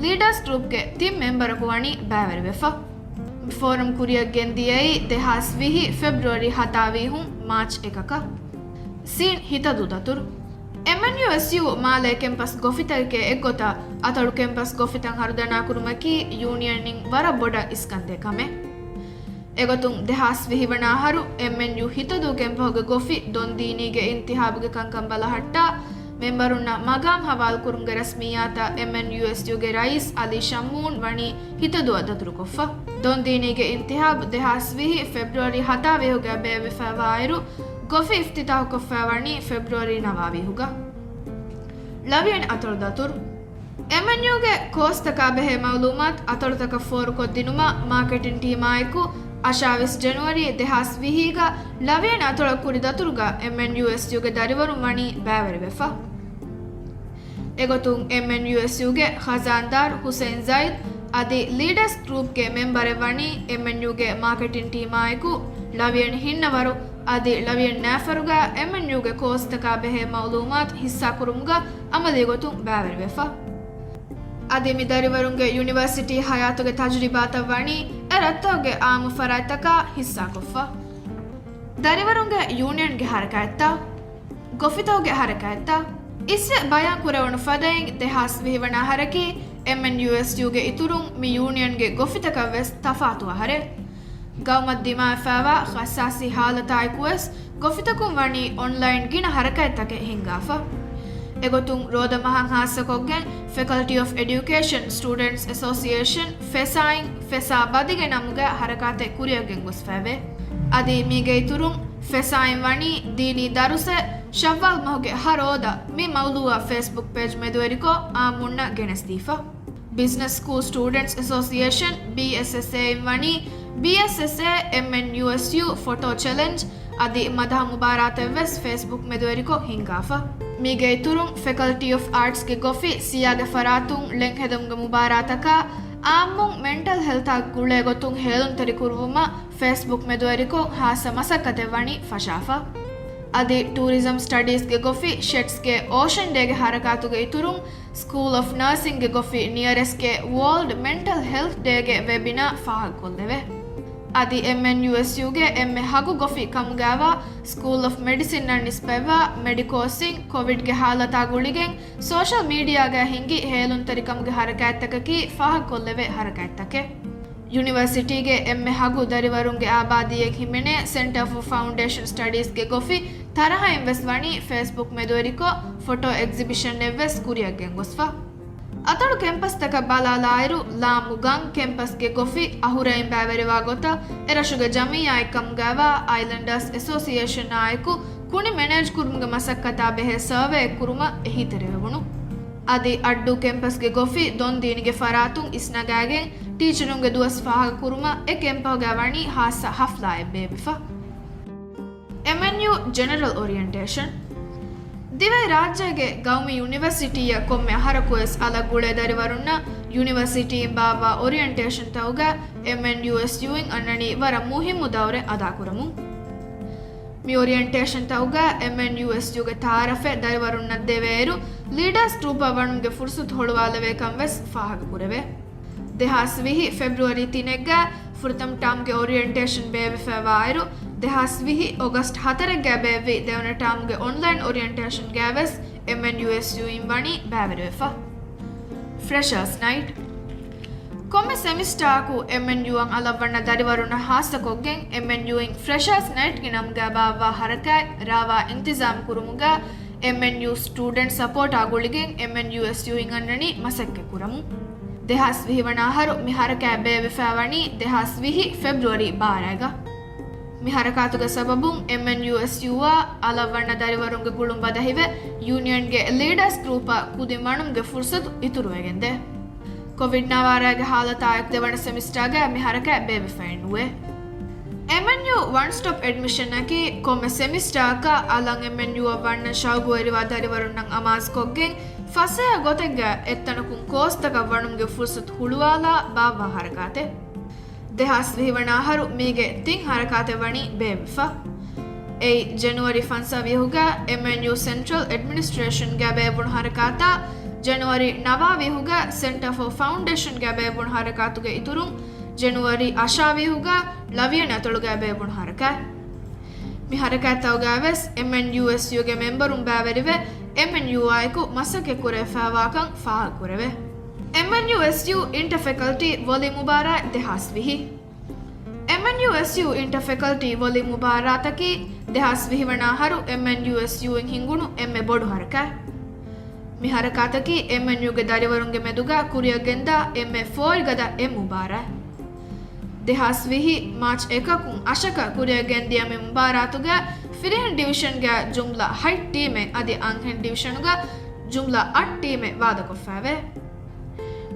ಲೀಡರ್ಸ್ ಗ್ರೂಪ್ಗೆ ತಿಮ್ ಮೆಂಬರಕು ವಣಿ ಬಾವೆರುವೆಫ ಫೋರಂ ಕುರಿಯ ಗೆಂದಿಯೈ ದೆಹಾಸ್ ವಿಹಿ ಫೆಬ್ರವರಿ 7 ಹುಂ ಮಾರ್ಚ್ 1 ಸೀನ್ ಹಿತದು ದತುರು MNUSU ಮಾಲೆ ಕೆಂಪಸ್ ಗೊಫಿತಲ್ಕೆ ಎಗ್ಗೊತ ಅತಳು ಕೆಂಪಸ್ ಗೊಫಿತಂ ಹರುದನಾ ಕುರುಮಕಿ ಯೂನಿಯನ್ ನಿಂಗ್ ವರ ಬೊಡ ಇಸ್ಕಂದೆ ಕಮೆ ಎಗೊತುಂ ದೆಹಾಸ್ ವಿಹಿವಣಾ ಹರು MNU ಹಿತದು ಕೆಂಪಹೊಗೆ ಗೊಫಿ ದೊಂದೀನಿಗೆ ಇಂತಿಹಾಬುಗೆ ಕಂಕಂಬಲ ಹಟ್ಟ ಮೆಂಬರುನ್ನ ಮಗಾಂ ಹವಾಲ್ ಕುರುಂಗೆ ರಸ್ಮಿಯಾತ MNUSU ಗೆ ರೈಸ್ ಅಲಿ ಶಮ್ಮೂನ್ ವಣಿ ಹಿತದು ಅದತುರು ಕೊಫ್ಫ ದೊಂದೀನಿಗೆ ಇಂತಿಹಾಬ್ ದೆಹಾಸ್ ವಿಹಿ ಫೆಬ್ರವರಿ 7 ಹುಗೆ ಬೇವಿಫವಾಯಿರು ಗೊಫಿ ಇಫ್ತಿತಾಹು ಕೊಫ್ಫಾವಣಿ ಫೆಬ್ರವರಿ 9 ಹುಗ ಲವಿಯನ್ ಅತಳು ದತುರು MNU ಗೆ ಕೋಸ್ತಕ ಬೆಹೆ ಮೌಲೂಮಾತ್ ಅತಳು ತಕ ಫೋರು ಕೊದ್ದಿನುಮ ಮಾರ್ಕೆಟಿಂಗ್ ಟೀಮ್ ಆಯ್ಕು ಅಶಾವಿಸ್ ಜನವರಿ ದೆಹಾಸ್ ವಿಹಿಗ ಲವಿಯನ್ ಅತಳು ಕುರಿ ದತುರುಗ MNUSU ಗೆ ದರಿವರು ಮಣಿ ಬ್ಯಾವರಿವೆಫ ಎಗೊತುಂ MNUSU ಗೆ ಖಜಾನ್ದಾರ್ ಹುಸೇನ್ ಜೈದ್ ಅದಿ ಲೀಡರ್ಸ್ ಗ್ರೂಪ್ ಗೆ ಮೆಂಬರ್ ವಣಿ MNU ಗೆ ಮಾರ್ಕೆಟಿಂಗ್ ಟೀಮ್ ಆಯ್ಕು ಲವಿಯನ್ ಹಿನ್ನವರು ಅದಿ ಲವಿಯನ್ ನ್ಯಾಫರುಗ MNU ಗೆ ಕೋಸ್ತಕ ಬೆಹೆ ಮೌಲೂಮಾತ್ ಹಿಸ್ಸಾ ಕುರುಂಗ ಅಮಲಿ ಗೊತುಂ ಬ್ಯಾವರಿವೆಫ ಅದಿ ಮಿದರಿವರುಂಗೆ ಯೂನಿವರ್ಸಿಟಿ ಹಯಾತುಗೆ ತಜುರಿಬಾತ ವಣಿ ಎರತ್ತವಗೆ ಆಮು ಫರಾಯ್ತಕ ಹಿಸ್ಸಾ ಕೊಫ್ಫ ದರಿವರುಂಗೆ ಯೂನಿಯನ್ ಗೆ ಹರಕಾಯ್ತ ಗೊಫಿತವಗೆ ಹರಕಾಯ್ತ ಇಸ್ಸೆ ಬಯಾನ್ ಕುರವಣು ಫದೈಂಗ್ ದೆಹಾಸ್ ವಿಹಿವಣ ಹರಕಿ MNUSU ಗೆ ಇತುರುಂ ಮಿ ಯೂನಿಯನ್ ಗೆ ಗೊಫಿತಕ ವೆಸ್ ತಫಾತುವ ಹರೆ ಗೌಮತ್ ದಿಮಾ ಫಾವಾ ಖಸಾಸಿ ಹಾಲತಾಯ್ಕುವೆಸ್ ಗೊಫಿತಕುಂ ವಣಿ ಆನ್ಲೈನ್ ಗಿನ ಹರಕಾಯ್ತಕೆ ಹಿಂಗಾಫ ಎಗೊತುಂ ರೋದ ಮಹಂ ಹಾಸಕೊಗ್ಗೆನ್ faculty of education students association ಫೆಸಾಯಿಂಗ್ ಫೆಸಾ ಬದಿಗೆ ನಮುಗೆ ಹರಕಾತೆ ಕುರಿಯಗೆನ್ ಗೊಸ್ಫಾವೆ ಅದಿ ಮೀಗೆ ಇತುರುಂ ಫೆಸಾಯಿನ್ ವಣಿ ದೀನಿ ದರುಸೆ ಶವ್ವಾಲ್ ಮಹುಗೆ ಹರೋದ ಮಿ ಮೌಲುವ ಫೇಸ್ಬುಕ್ ಪೇಜ್ ಮೆದುವರಿಕೋ ಆ ಮುನ್ನ ಗೆಣಸ್ದೀಫ business school students association BSSA ವಣಿ BSSA MNUSU ಫೋಟೋ ಚಾಲೆಂಜ್ ಅದಿ ಮದಾ ಮುಬಾರಾತೆ ವೆಸ್ ಫೇಸ್ಬುಕ್ ಮೆದುವರಿಕೋ ಹಿಂಗಾಫ ಮೀಗೆ ಇತುರುಂ ಫ್ಯಾಕಲ್ಟಿ ಆಫ್ ಆರ್ಟ್ಸ್ ಗೆ ಗೊಫಿ ಸಿಯಾಗೆ ಫರಾತುಂ ಲೆಂಗ್ ಹೆದಂಗೆ ಮುಬಾರಾತಕ ಆಮ್ಮುಂ ಮೆಂಟಲ್ ಹೆಲ್ತ್ ಆಗ್ ಗುಳೆ ಗೊತ್ತುಂ ಹೇಳುಂ ತೆರಿಕುರುವುಮ ಫೇಸ್ಬುಕ್ ಮೆದುವರಿಕೋ ಹಾಸ ಮಸಕ್ಕತೆ ವಣಿ ಫಶಾಫ ಅದಿ ಟೂರಿಸಂ ಸ್ಟಡೀಸ್ ಗೆ ಗೊಫಿ ಶೆಟ್ಸ್ ಗೆ ಓಷನ್ ಡೇ ಗೆ ಹರಕಾತುಗೆ ಇತುರುಂ ಸ್ಕೂಲ್ ಆಫ್ ನರ್ಸಿಂಗ್ ಗೆ ಗೊಫಿ ನಿಯರೆಸ್ಟ್ ಗೆ ವರ್ಲ್ಡ್ ಮೆಂಟಲ್ ಹೆಲ್ತ್ ಡೇ ಗೆ ವೆಬಿನಾ ಫಾಹಕೊಲ್ಲೆವೆ ಅದಿ MNUSU ಗೆ ಎಮ್ಮೆ ಹಗು ಗೊಫಿ ಕಮ್ಗಾವ ಸ್ಕೂಲ್ ಆಫ್ ಮೆಡಿಸಿನ್ ನಿಸ್ಪೆವ ಮೆಡಿಕೋಸಿಂಗ್ ಕೋವಿಡ್ ಗೆ ಹಾಲತಾಗುಳಿಗೆ ಸೋಶಲ್ ಮೀಡಿಯಾಗೆ ಹಿಂಗಿ ಹೇಳುಂತರಿ ಕಮ್ಗೆ ಹರಕಾಯ್ತಕಿ ಫಾಹಕೊಲ್ಲೆವೆ ಹರಕಾಯ್ತಕೆ ಯೂನಿವರ್ಸಿಟಿಗೆ ಎಮ್ಮೆ ಹಗು ದರಿವರುಂಗೆ ಆಬಾದಿಯೆ ಹಿಮೆನೆ ಸೆಂಟರ್ ಫಾರ್ ಫೌಂಡೇಶನ್ ಸ್ಟಡೀಸ್ ಗೆ ಗೊಫಿ ತರಹ ಇನ್ವೆಸ್ಟ್ ವಣಿ ಫೇಸ್ಬುಕ್ ಮೆದುವರಿಕೋ ಫೋಟೋ ಎಕ್ಸಿಬಿಷನ್ ನೆವೆಸ್ ಕುರಿಯಗೆ ಗೊಸ್ಫಾ ಅತಳು ಕೆಂಪಸ್ ತಕ ಬಾಲಾಲಾಯರು ಲಾಮುಗಂಗ್ ಕೆಂಪಸ್ ಗೆ ಗೊಫಿ ಅಹುರೈನ್ ಬ್ಯಾವೆರಿವಾ ಗೊತ್ತ ಎರಶುಗ ಜಮೀಯಾಯ್ ಕಮ್ಗಾವ ಐಲ್ಯಾಂಡರ್ಸ್ ಅಸೋಸಿಯೇಷನ್ ಆಯ್ಕು ಕುಣಿ ಮೆನೇಜ್ ಕುರುಮ್ಗೆ ಮಸಕ್ಕತಾ ಬೆಹೆ ಸರ್ವೆ ಕುರುಮ ಎಹಿ ತೆರೆವೆವಣು ಅದಿ ಅಡ್ಡು ಕೆಂಪಸ್ ಗೆ ಗೊಫಿ ದೊಂದೀನಿಗೆ ಫರಾತುಂ ಇಸ್ನಗಾಗೆ ಟೀಚರುಂಗೆ ದುವಸ್ ಫಾಹ ಕುರುಮ ಎ ಕೆಂಪಗ ವಣಿ ಹಾಸ ಹಫ್ಲಾಯ್ ಬೇಬಿಫ MNU ಜನರಲ್ ಓರಿಯೆಂಟೇಷನ್ ದಿವೈ ರಾಜ್ಯಗೆ ಗೌಮಿ ಯೂನಿವರ್ಸಿಟಿಯ ಕೊಮ್ಮೆ ಹರಕುವೆಸ್ ಅಲಗುಳೆ ದರಿವರುನ್ನ ಯೂನಿವರ್ಸಿಟಿ ಬಾವ ಓರಿಯೆಂಟೇಷನ್ ತೌಗ MNUSU ಅನ್ನಣಿ ವರ ಮುಹಿಮ್ಮು ದೌರೆ ಅದಾಕುರಮು ಮಿ ಓರಿಯೆಂಟೇಷನ್ ತೌಗ MNUSU ಗೆ ತಾರಫೆ ದರಿವರುನ್ನ ದೇವೇರು ಲೀಡರ್ಸ್ ಟ್ರೂಪ ವಣುಗೆ ಫುರ್ಸುತ್ ಹೊಳುವಾಲವೆ ಕಂವೆಸ್ ಫಾಹಗ ಪುರವೆ ದೆಹಾಸ್ ವಿಹಿ ಫೆಬ್ರವರಿ 3 ಫುರ್ತಮ್ ಟಾಮ್ಗೆ ಓರಿಯೆಂಟೇಷನ್ ಬೇವೆ ಫೆವಾಯಿರು ದೆಹಾಸ್ ವಿಹಿ ಆಗಸ್ಟ್ 4 ಬೇವಿ ದೇವನ ಟಾಮ್ಗೆ ಆನ್ಲೈನ್ ಓರಿಯೆಂಟೇಷನ್ ಗ್ಯಾವೆಸ್ MNUSU ವಣಿ ಬ್ಯಾವೆರೆಫ ಫ್ರೆಶರ್ಸ್ ನೈಟ್ ಕೊಮ್ಮೆ ಸೆಮಿಸ್ಟಾಕು MNU ಅಲವಣ್ಣ ದರಿವರುಣ ಹಾಸಕೊಗ್ಗೆಂ MNU ಫ್ರೆಶರ್ಸ್ ನೈಟ್ ಗೆ ನಮ್ಗೆ ಬಾವ ಹರಕಾಯ್ ರಾವ ಇಂತಿಜಾಮ್ ಕುರುಮುಗ MNU ಸ್ಟೂಡೆಂಟ್ ಸಪೋರ್ಟ್ ಆಗುಳಿಗೆ MNUSU ಅನ್ನಣಿ ಮಸಕ್ಕೆ ಕುರಮು ದೆಹಾಸ್ ವಿಹಿವಣಾಹರು ಮಿಹರಕಾಯ ಬೇವಿಫಾವಣಿ ದೆಹಾಸ್ ವಿಹಿ ಫೆಬ್ರವರಿ 12 ಮಿಹರಕಾತುಗ ಸಬಬುಂ MNUSU ಅಲವಣ್ಣ ದರಿವರುಂಗೆ ಗುಳುಂಬದ ಹಿವೆ ಯೂನಿಯನ್ ಗೆ ಲೀಡರ್ಸ್ ಗ್ರೂಪ ಕುದಿ ಮಣುಂಗೆ ಫುರ್ಸತ್ ಇತುರುವೆಗೆಂದೆ ಕೋವಿಡ್ ನವಾರಾಗೆ ಹಾಲತಾಯಕ್ ದೇವಣ ಸೆಮಿಸ್ಟಾಗ ಮಿಹರಕಾಯ ಬೇವಿಫೈನುವೆ MNU ಒನ್ ಸ್ಟಾಪ್ ಅಡ್ಮಿಷನ್ ಆಕಿ ಕೊಮ್ಮೆ ಸೆಮಿಸ್ಟಾಕ ಅಲಂಗ್ MNU ವಣ್ಣ ಶಾಗುವರಿವಾ ದರಿವರುನ್ನಂ ಅಮಾಸ್ ಕೊಗ್ಗೆಂ ಫಸೆಯ ಗೊತೆಂಗ ಎತ್ತನಕುಂ ಕೋಸ್ತಕ ವಣುಂಗೆ ಫುರ್ಸತ್ ಹುಳುವಾಲ ಬಾವ ಹರಕಾತೆ ದೆಹಾಸ್ ವಿಹಿವಣಾಹರು ಮೀಗೆ ತಿಂಗ್ ಹರಕಾತೆ ವಣಿ ಬೇವಿಫ ಏಯ್ ಜನವರಿ 5 MNU ಸೆಂಟ್ರಲ್ ಅಡ್ಮಿನಿಸ್ಟ್ರೇಷನ್ ಗೆ ಬೇವುಣು ಹರಕಾತ ಜನವರಿ 9 ಸೆಂಟರ್ ಫಾರ್ ಫೌಂಡೇಶನ್ ಗೆ ಬೇವುಣು ಹರಕಾತುಗೆ ಇತುರುಂ ಜನವರಿ ಅಶಾವಿಹುಗ ಲವಿಯನ ತೊಳುಗ ಬೇಬುಣ ಹರಕ ಮಿ ಹರಕತ್ತವಗಾವೆಸ್ MNUSU ಗೆ ಮೆಂಬರುಂ ಬಾವೆರಿವೆ MNUI ಕು ಮಸಕೆ ಕುರೆ ಫಾವಾಕಂ ಫಾಹ ಕುರೆವೆ MNUSU ಇಂಟರ್ಫೆಕಲ್ಟಿ ವೊಲಿ ಮುಬಾರಾ ದೆಹಾಸ್ ವಿಹಿ MNUSU ಇಂಟರ್ಫೆಕಲ್ಟಿ ವೊಲಿ ಮುಬಾರಾತಕಿ ದೆಹಾಸ್ ವಿಹಿವಣ ಹರು MNUSU ಇನ್ ಹಿಂಗುಣು ಎಮ್ಮೆ ಬೊಡು ಹರಕ ಮಿ ಹರಕಾತಕಿ MNU ಗೆ ದರಿವರುಂಗೆ ಮೆದುಗ ಕುರಿಯಗೆಂದ ಎಮ್ಮೆ ಫೋರ್ ಗದ ಎಂ ಮುಬಾರಾ ದೆಹಾಸ್ ವಿಹಿ ಮಾರ್ಚ್ 1 ಅಶಕ ಕುರಿಯಗೆಂದಿಯ ಮೆ ಮುಬಾರಾತುಗ ಫಿರಿಹನ್ ಡಿವಿಷನ್ ಗೆ ಜುಮ್ಲಾ ಹೈಟ್ ಟೀಮೆ ಅದಿ ಅಂಹೆನ್ ಡಿವಿಷನ್ ಗ ಜುಮ್ಲಾ 8 ಟೀಮೆ ವಾದಕೊಫಾವೆ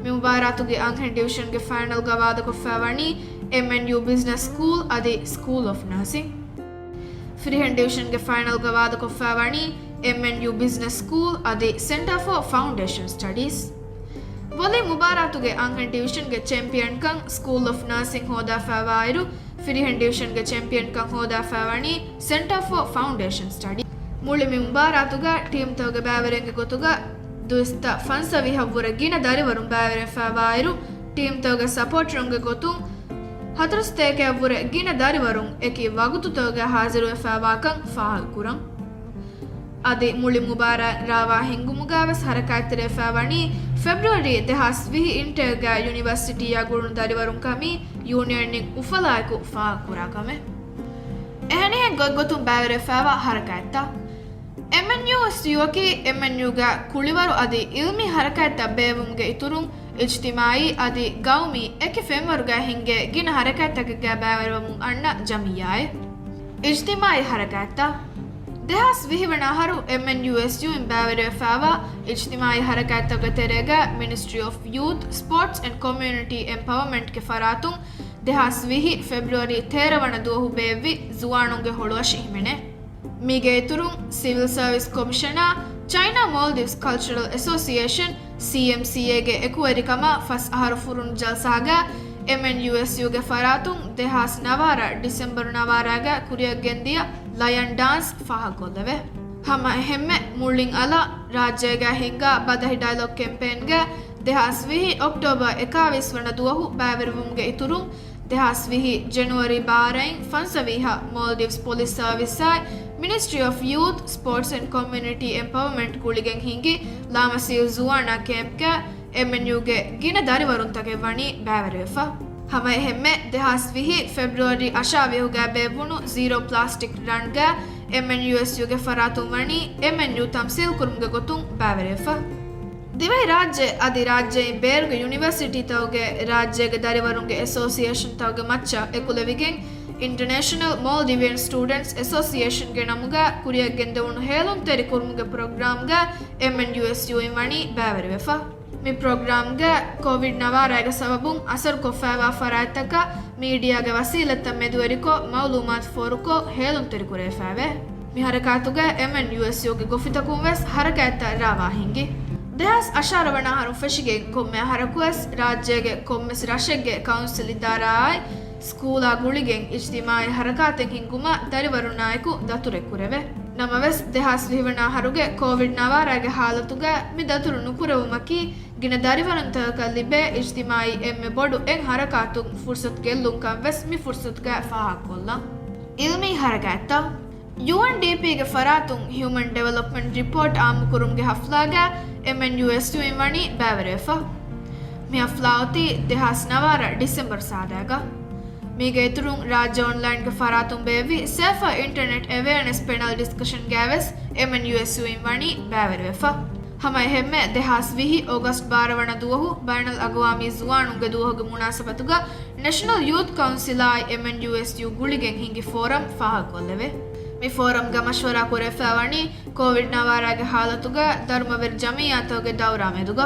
ಮೆ ಮುಬಾರಾತುಗೆ ಅಂಹೆನ್ ಡಿವಿಷನ್ ಗೆ ಫೈನಲ್ ಗ ವಾದಕೊಫಾವಣಿ MNU ಬಿಸಿನೆಸ್ ಸ್ಕೂಲ್ ಅದಿ ಸ್ಕೂಲ್ ಆಫ್ ನರ್ಸಿಂಗ್ ಫಿರಿಹನ್ ಡಿವಿಷನ್ ಗೆ ಫೈನಲ್ ಗ ವಾದಕೊಫಾವಣಿ MNU ಬಿಸಿನೆಸ್ ಸ್ಕೂಲ್ ಅದಿ ಸೆಂಟರ್ ಫಾರ್ ಫೌಂಡೇಶನ್ ಸ್ಟಡೀಸ್ ವೊಲಿ ಮುಬಾರಾತುಗೆ ಅಂಹೆನ್ ಡಿವಿಷನ್ ಗೆ ಚಾಂಪಿಯನ್ ಕಂ ಸ್ಕೂಲ್ ಆಫ್ ನರ್ಸಿಂಗ್ ಹೋದಾ ಫಾವಾಯಿರು ಫಿರಿಹನ್ ಡಿವಿಷನ್ ಗೆ ಚಾಂಪಿಯನ್ ಕಂ ಹೋದಾ ಫಾವಣಿ ಸೆಂಟರ್ ಫಾರ್ ಫೌಂಡೇಶನ್ ಸ್ಟಡಿ ಮುಳಿ ಮಿ ಮುಬಾರಾತುಗ ಟೀಮ್ ತವಗೆ ಬಾವರೆಂಗೆ ಗೊತುಗ ದುಸ್ತ ಫನ್ಸವಿ ಹವ್ವರ ಗಿನ ದರಿವರುಂ ಬಾವರೆ ಫಾವಾಯಿರು ಟೀಮ್ ತವಗೆ ಸಪೋರ್ಟ್ ರಂಗೆ ಗೊತು ಹತ್ರಸ್ತೇಕೆ ಹವ್ವರ ಗಿನ ದರಿವರುಂ ಎಕಿ ವಗುತು ತವಗೆ ಹಾಜರು ಫಾವಾಕಂ ಫಾಹಲ್ ಕುರಂ ಅದಿ ಮುಳಿ ಮುಬಾರಾ ರಾವಾ ಹಿಂಗುಮುಗಾವೆಸ್ ಹರಕಾತಿರೆ ಫಾವಣಿ ಫೆಬ್ರವರಿ ದೆಹಾಸ್ ವಿಹಿ ಇಂಟರ್ಗ ಯೂನಿವರ್ಸಿಟಿಯ ಗುರುಣ ದರಿವರುಂ ಕಮಿ ಯೂನಿಯನ್ನಿಂಗ್ ಉಫಲಾಯಕು ಫಾ ಕುರಾಕಮೆ ಎಹನಿಹೆ ಗೊತ್ತುಂ ಬಾವರೆ ಫಾವಾ ಹರಕಾಯ್ತ MNUSU ಗೆ MNUಗ ಕುಳಿವರು ಅದಿ ಇಲ್ಮಿ ಹರಕಾಯ್ತ ಬೇವುಂಗೆ ಇತುರುಂ ಇಜ್ತಿಮಾಯಿ ಅದಿ ಗೌಮಿ ಎಕೆ ಫೆಂವರುಗ ಹಿಂಗೆ ಗಿನ ಹರಕಾಯ್ತಗೆ ಬಾವರವಂ ಅಣ್ಣ ಜಮಿಯಾಯ್ ಇಜ್ತಿಮಾಯಿ ಹರಕಾಯ್ತ ದೆಹಾಸ್ ವಿಹಿವಣ ಹರು MNUSU ಇನ್ ಬಾವರೆ ಫಾವಾ ಇಜ್ತಿಮಾಯಿ ಹರಕಾಯ್ತಗ ತೆರೆಗ ministry of youth sports and community empowerment ಗೆ ಫರಾತುಂ ದೆಹಾಸ್ ವಿಹಿ ಫೆಬ್ರವರಿ 13 ದೋಹು ಬೇವಿ ಜುವಾಣುಂಗೆ ಹೊಳುವ ಶಿಹಿಮೆನೆ ಮೀಗೆ ಇತುರುಂ civil service commissioner China Maldives cultural association CMCA ಗೆ ಎಕುವರಿಕಮ ಫಸ್ ಅಹರು ಫುರುನ್ ಜಲ್ಸಾಗ MNUSU ಗೆ ಫರಾತುಂ ದೆಹಾಸ್ ನವಾರ ಡಿಸೆಂಬರ್ ನವಾರಾಗ ಕುರಿಯಗೆಂದಿಯ ಲಯನ್ ಡಾನ್ಸ್ ಫಾಹಗೊಲ್ಲವೆ ಹಮ ಹೆಮ್ಮೆ ಮುಳ್ಳಿಂಗ್ ಅಲ ರಾಜ್ಯಗ ಹಿಂಗ ಬದಹಿ ಡೈಲಾಗ್ ಕ್ಯಾಂಪೇನ್ಗೆ ದೆಹಾಸ್ ವಿಹಿ ಅಕ್ಟೋಬರ್ 21 ವಣ ದುವಹು ಬಾವೆರುವುಂಗೆ ಇತುರುಂ ದೆಹಾಸ್ ವಿಹಿ ಜನವರಿ 12 ಫನ್ಸವಿಹ ಮಾಲ್ದೀವ್ಸ್ ಪೊಲೀಸ್ ಸರ್ವಿಸಾಯ್ ministry of youth sports and community empowerment ಕುಳಿಗೆಂ ಹಿಂಗಿ ಲಾಮಸಿಲ್ ಜುವಾಣ ಕ್ಯಾಂಪ್ಗೆ MNU ಗೆ ಗಿನ ದರಿವರುಂತಗೆ ವಣಿ ಬಾವೆರೆಫ ಹಮ ಹೆಮ್ಮೆ ದೆಹಾಸ್ ವಿಹಿ ಫೆಬ್ರವರಿ ಅಶಾವಿಹುಗ ಬೇವುಣು ಝೀರೋ ಪ್ಲಾಸ್ಟಿಕ್ ರನ್ಗ MNUSU ಗೆ ಫರಾತು ವಣಿ MNU ತಮ್ಸಿಲ್ ಕುರುಂಗೆ ಗೊತ್ತುಂ ಬಾವೆರೆಫ ದಿವೈ ರಾಜ್ಯ ಅದಿ ರಾಜ್ಯ ಬೇರ್ಗ ಯೂನಿವರ್ಸಿಟಿ ತವಗೆ ರಾಜ್ಯಗೆ ದರಿವರುಂಗೆ ಅಸೋಸಿಯೇಷನ್ ತವಗೆ ಮಚ್ಚ ಎಕುಲೆವಿಗೆಂ ಇಂಟರ್ನ್ಯಾಷನಲ್ ಮಾಲ್ದಿವಿಯನ್ ಸ್ಟೂಡೆಂಟ್ಸ್ ಅಸೋಸಿಯೇಷನ್ ಗೆ ನಮುಗ ಕುರಿಯಗೆಂದೆವುಣು ಹೇಲುಂ ತೆರಿ ಕುರುಂಗೆ ಪ್ರೋಗ್ರಾಮ್ಗ MNUSU ವಣಿ ಬಾವೆರೆಫ ಮಿ ಪ್ರೋಗ್ರಾಮ್ಗೆ ಕೋವಿಡ್ ನವಾರಾಗ ಸಬಬುಂ ಅಸರ್ ಕೊಫಾವಾ ಫರಾತಕ ಮೀಡಿಯಾಗೆ ವಸೀಲತ್ತ ಮೆದುವರಿಕೋ ಮೌಲೂಮಾತ್ ಫೋರುಕೋ ಹೇಲುಂ ತೆರಿಕುರೆ ಫಾವೆ ಮಿ ಹರಕಾತುಗೆ MNUSU ಗೆ ಗೊಫಿತಕುಂ ವೆಸ್ ಹರಕಾತ ರಾವಾ ಹಿಂಗಿ ದೆಹಾಸ್ ಅಶಾರವಣ ಹರು ಫೆಶಿಗೆ ಕೊಮ್ಮೆ ಹರಕುವೆಸ್ ರಾಜ್ಯಗೆ ಕೊಮ್ಮೆಸ್ ರಶೆಗೆ ಕೌನ್ಸಿಲ್ ಇದ್ದಾರಾಯ್ ಸ್ಕೂಲಾ ಗುಳಿಗೆ ಇಜ್ತಿಮಾಯಿ ಹರಕಾತೆಂ ಹಿಂಗುಮ ದರಿವರು ನಾಯಕು ದತುರೆ ಕುರೆವೆ ನಮವೆಸ್ ದೆಹಾಸ್ ವಿಹಿವಣ ಹರುಗೆ ಕೋವಿಡ್ ನವಾರಾಗೆ ಹಾಲತುಗ ಮಿ ದತುರು ನುಕುರವುಮಕಿ ಗಿನ ದರಿವರಂತಕ ಲಿಬೆ ಇಜ್ತಿಮಾಯಿ ಎಮ್ಮೆ ಬೊಡು ಎಂಗ್ ಹರಕಾತು ಫುರ್ಸತ್ ಗೆಲ್ಲುಂ ಕಂವೆಸ್ ಮಿ ಫುರ್ಸತ್ಗೆ ಫಾಹಾಕೊಲ್ಲ ಇಲ್ಮಿ ಹರಕಾತ UNDP ಗೆ ಫರಾತುಂ ಹ್ಯೂಮನ್ ಡೆವಲಪ್ಮೆಂಟ್ ರಿಪೋರ್ಟ್ ಆಮುಕುರುಂಗೆ ಹಫ್ಲಾಗ MNUSU ವಣಿ ಬಾವರೆಫ ಮಿ ಹಫ್ಲಾವತಿ ದೆಹಾಸ್ ನವಾರ ಡಿಸೆಂಬರ್ ಸಾದಾಗ ಮೀಗೆ ಇತುರುಂ ರಾಜ್ಯ ಆನ್ಲೈನ್ ಗೆ ಫರಾತುಂ ಬೇವಿ safer internet awareness panel discussion ಗ್ಯಾವೆಸ್ MNUSU ವಣಿ ಬಾವರೆಫ ಹಮ ಹೆಮ್ಮೆ ದೆಹಾಸ್ ವಿಹಿ ಆಗಸ್ಟ್ 12 ವಣ ದುವಹು ಬೈನಲ್ ಅಗವಾಮಿ ಜುವಾಣುಂಗೆ ದುವಹುಗೆ ಮುನಾಸಬತುಗ ನ್ಯಾಷನಲ್ ಯೂತ್ ಕೌನ್ಸಿಲ್ MNUSU ಗುಳಿಗೆಂ ಹಿಂಗಿ ಫೋರಂ ಫಾಹಗೊಲ್ಲವೆ ಮಿ ಫೋರಂ ಗ ಮಶ್ವರಾ ಕುರೆ ಫಾವಣಿ ಕೋವಿಡ್ ನವಾರಾಗೆ ಹಾಲತುಗ ಧರ್ಮವಿರ್ ಜಮಿಯಾತೋಗೆ ದೌರಾ ಮೆದುಗ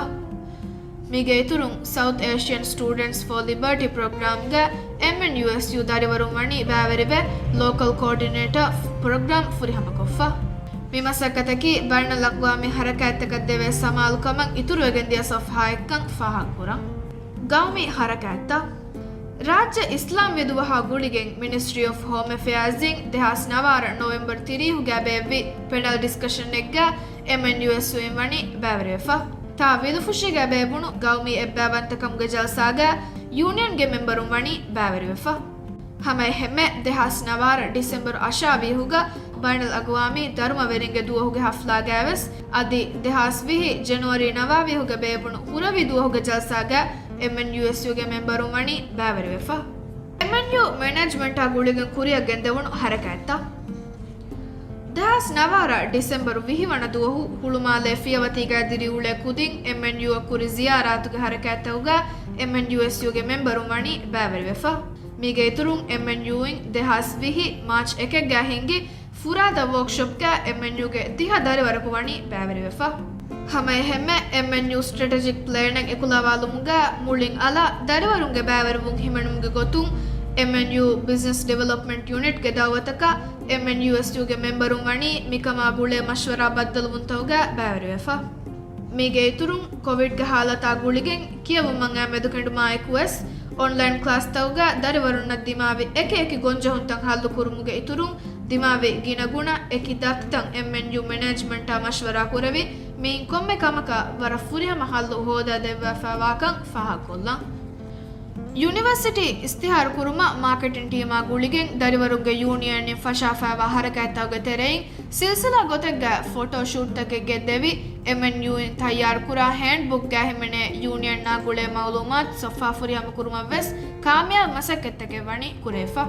ಮೀಗೆ ಇತುರುಂ South Asian students for liberty ಪ್ರೋಗ್ರಾಮ್ಗೆ MNUSU ದರಿವರುಂ ವಣಿ ಬಾವೆರಿವೆ ಲೋಕಲ್ ಕೋಆರ್ಡಿನೇಟರ್ ಪ್ರೋಗ್ರಾಮ್ ಫುರಿಹಮಕೊಫ ವಿಮಸಕತಕಿ ಬೈನಲ್ ಅಕ್ವಾಮಿ ಹರಕಾಯ್ತಕದ್ದೆವೆ ಸಮಾಲುಕಮಂ ಇತುರುವೆಗೆಂದಿಯ ಸಫಾಯಕ್ಕಂ ಫಾಹಕುರಂ ಗೌಮಿ ಹರಕಾಯ್ತ ರಾಜ್ಯ ಇಸ್ಲಾಂ ವಿದುವಹ ಗುಳಿಗೆಂ ಮಿನಿಸ್ಟ್ರಿ ಆಫ್ ಹೋಮ್ ಅಫೇರ್ಸಿಂಗ್ ದೆಹಾಸ್ ನವಾರ ನವೆಂಬರ್ 3 ಹುಗಾಬೇವಿ ಪೆನಲ್ ಡಿಸ್ಕಷನ್ ಎಗ್ಗ MNUSU ವಣಿ ಬಾವರೆಫ ತಾ ವಿದುಫುಶಿಗೆ ಬೇಬುಣು ಗೌಮಿ ಎಬ್ಬಾವಂತಕಂಗೆ ಜಲ್ಸಾಗ ಯೂನಿಯನ್ಗೆ ಮೆಂಬರು ವಣಿ ಬ್ಯಾವರಿವೆಫ ಹಮೈ ಹೆಮ್ಮೆ ದೆಹಾಸ್ ನವಾರ ಡಿಸೆಂಬರ್ ಅಶಾವಿಹುಗ ಬೈನಲ್ ಅಗ್ವಾಮಿ ಧರ್ಮವೆರಿಂಗೆ ದುವಹುಗೆ ಹಫ್ಲಾಗಾವೆಸ್ ಅದಿ ದೆಹಾಸ್ ವಿಹಿ ಜನವರಿ ನವಾವಿಹುಗ ಬೇಬುಣು ಹುರವಿ ದುವಹುಗ ಜಲ್ಸಾಗ MNUSUಗೆ ಮೆಂಬರು ವಣಿ ಬ್ಯಾವರಿವೆಫ MNU ಮ್ಯಾನೇಜ್ಮೆಂಟ್ ಗುಳಿಗೆ ಕುರಿಯ ಗೆಂದೆವಣು ಹರಕಾಯ್ತ ದೆಹಾಸ್ ನವಾರ ಡಿಸೆಂಬರ್ ವಿಹಿವಣ ದುವಹು ಹುಳುಮಾಲೆ ಫಿಯವತಿಗ ದಿರಿ ಉಳೆ ಕುದಿಂ MNU ಕುರಿ ಜಿಯಾರಾತುಗೆ ಹರಕಾಯ್ತವುಗ MNUSUಗೆ ಮೆಂಬರು ವಣಿ ಬ್ಯಾವರಿವೆಫ ಮೀಗೆ ಇತುರುಂ MNUing ದೆಹಾಸ್ ವಿಹಿ ಮಾರ್ಚ್ 1ಗೆ ಹಿಂಗಿ ಫುರಾದ ವರ್ಕ್ಶಾಪ್ಗೆ MNUಗೆ ದಿಹ ದರಿವರಕು ವಣಿ ಬ್ಯಾವರಿವೆಫ ಹಮೈ ಹೆಮ್ಮೆ MNU ಸ್ಟ್ರಾಟಜಿಕ್ ಪ್ಲಾನಿಂಗ್ ಎಕುಲವಾಲುಮುಗ ಮುಳಿಂಗ್ ಅಲ ದರಿವರುಂಗೆ ಬ್ಯಾವರುವುಂ ಹಿಮಣುಂಗೆ ಗೊತ್ತುಂ MNU ಬಿಸಿನೆಸ್ ಡೆವಲಪ್ಮೆಂಟ್ ಯೂನಿಟ್ಗೆ ದಾವತಕ MNUSUಗೆ ಮೆಂಬರು ವಣಿ ಮಿಕಮಾ ಬುಳೆ ಮಶ್ವರಾ ಬದ್ದಲುವಂತವುಗ ಬ್ಯಾವರಿವೆಫ ಮೀಗೆ ಇತುರುಂ ಕೋವಿಡ್ಗೆ ಹಾಲತಾ ಗುಳಿಗೆಂ ಕಿಯವುಮಂಗ ಮೆದುಕಂಡು ಮಾಯಕುವೆಸ್ ಆನ್ಲೈನ್ ಕ್ಲಾಸ್ ತೌಗ ದರಿವರುನ್ನ ದಿಮಾವಿ ಏಕೆ ಗೊಂಜಹುಂತಂ ಹಲ್ಲು ಕುರುಮುಗೆ ಇತುರುಂ ದಿಮಾವಿ ಗಿನಗುಣ ಏಕಿ ದತ್ತಂ MNU ಮ್ಯಾನೇಜ್ಮೆಂಟ್ ಮಶ್ವರಾ ಕುರವಿ ಮೀನ್ ಕೊಮ್ಮೆ ಕಮಕ ವರ ಫುರಿಹಮ ಹಲ್ಲು ಹೋದ ದೆವ್ವಫವಾಕಂ ಫಹಾಕೊಲ್ಲ ಯೂನಿವರ್ಸಿಟಿ ಇಸ್ತಿಹಾರ್ ಕುರುಮ ಮಾರ್ಕೆಟಿಂಗ್ ಟೀಮಾ ಗುಳಿಗೆಂ ದರಿವರುಗೆ ಯೂನಿಯನ್ ಫಶಾಫಾವ ಹರಕಾಯ್ತವಗೆ ತೆರೆಯಿಂ ಸಿಲ್ಸಿಲಾ ಗೊತೆಗ್ಗ ಫೋಟೋ ಶೂಟ್ ತಗೆ ಗೆದ್ದೆವಿ MNU ತಯಾರ್ ಕುರ ಹ್ಯಾಂಡ್ ಬುಕ್ ಗ ಹಿಮನೆ ಯೂನಿಯನ್ ನಾ ಗುಳೆ ಮಾಲೂಮಾತ್ ಸಫಾ ಫುರಿಹಮ ಕುರುಮ ವೆಸ್ ಕಾಮ್ಯಾ ಮಸಕೆತ್ತಗೆ ವಣಿ ಕುರೇಫಾ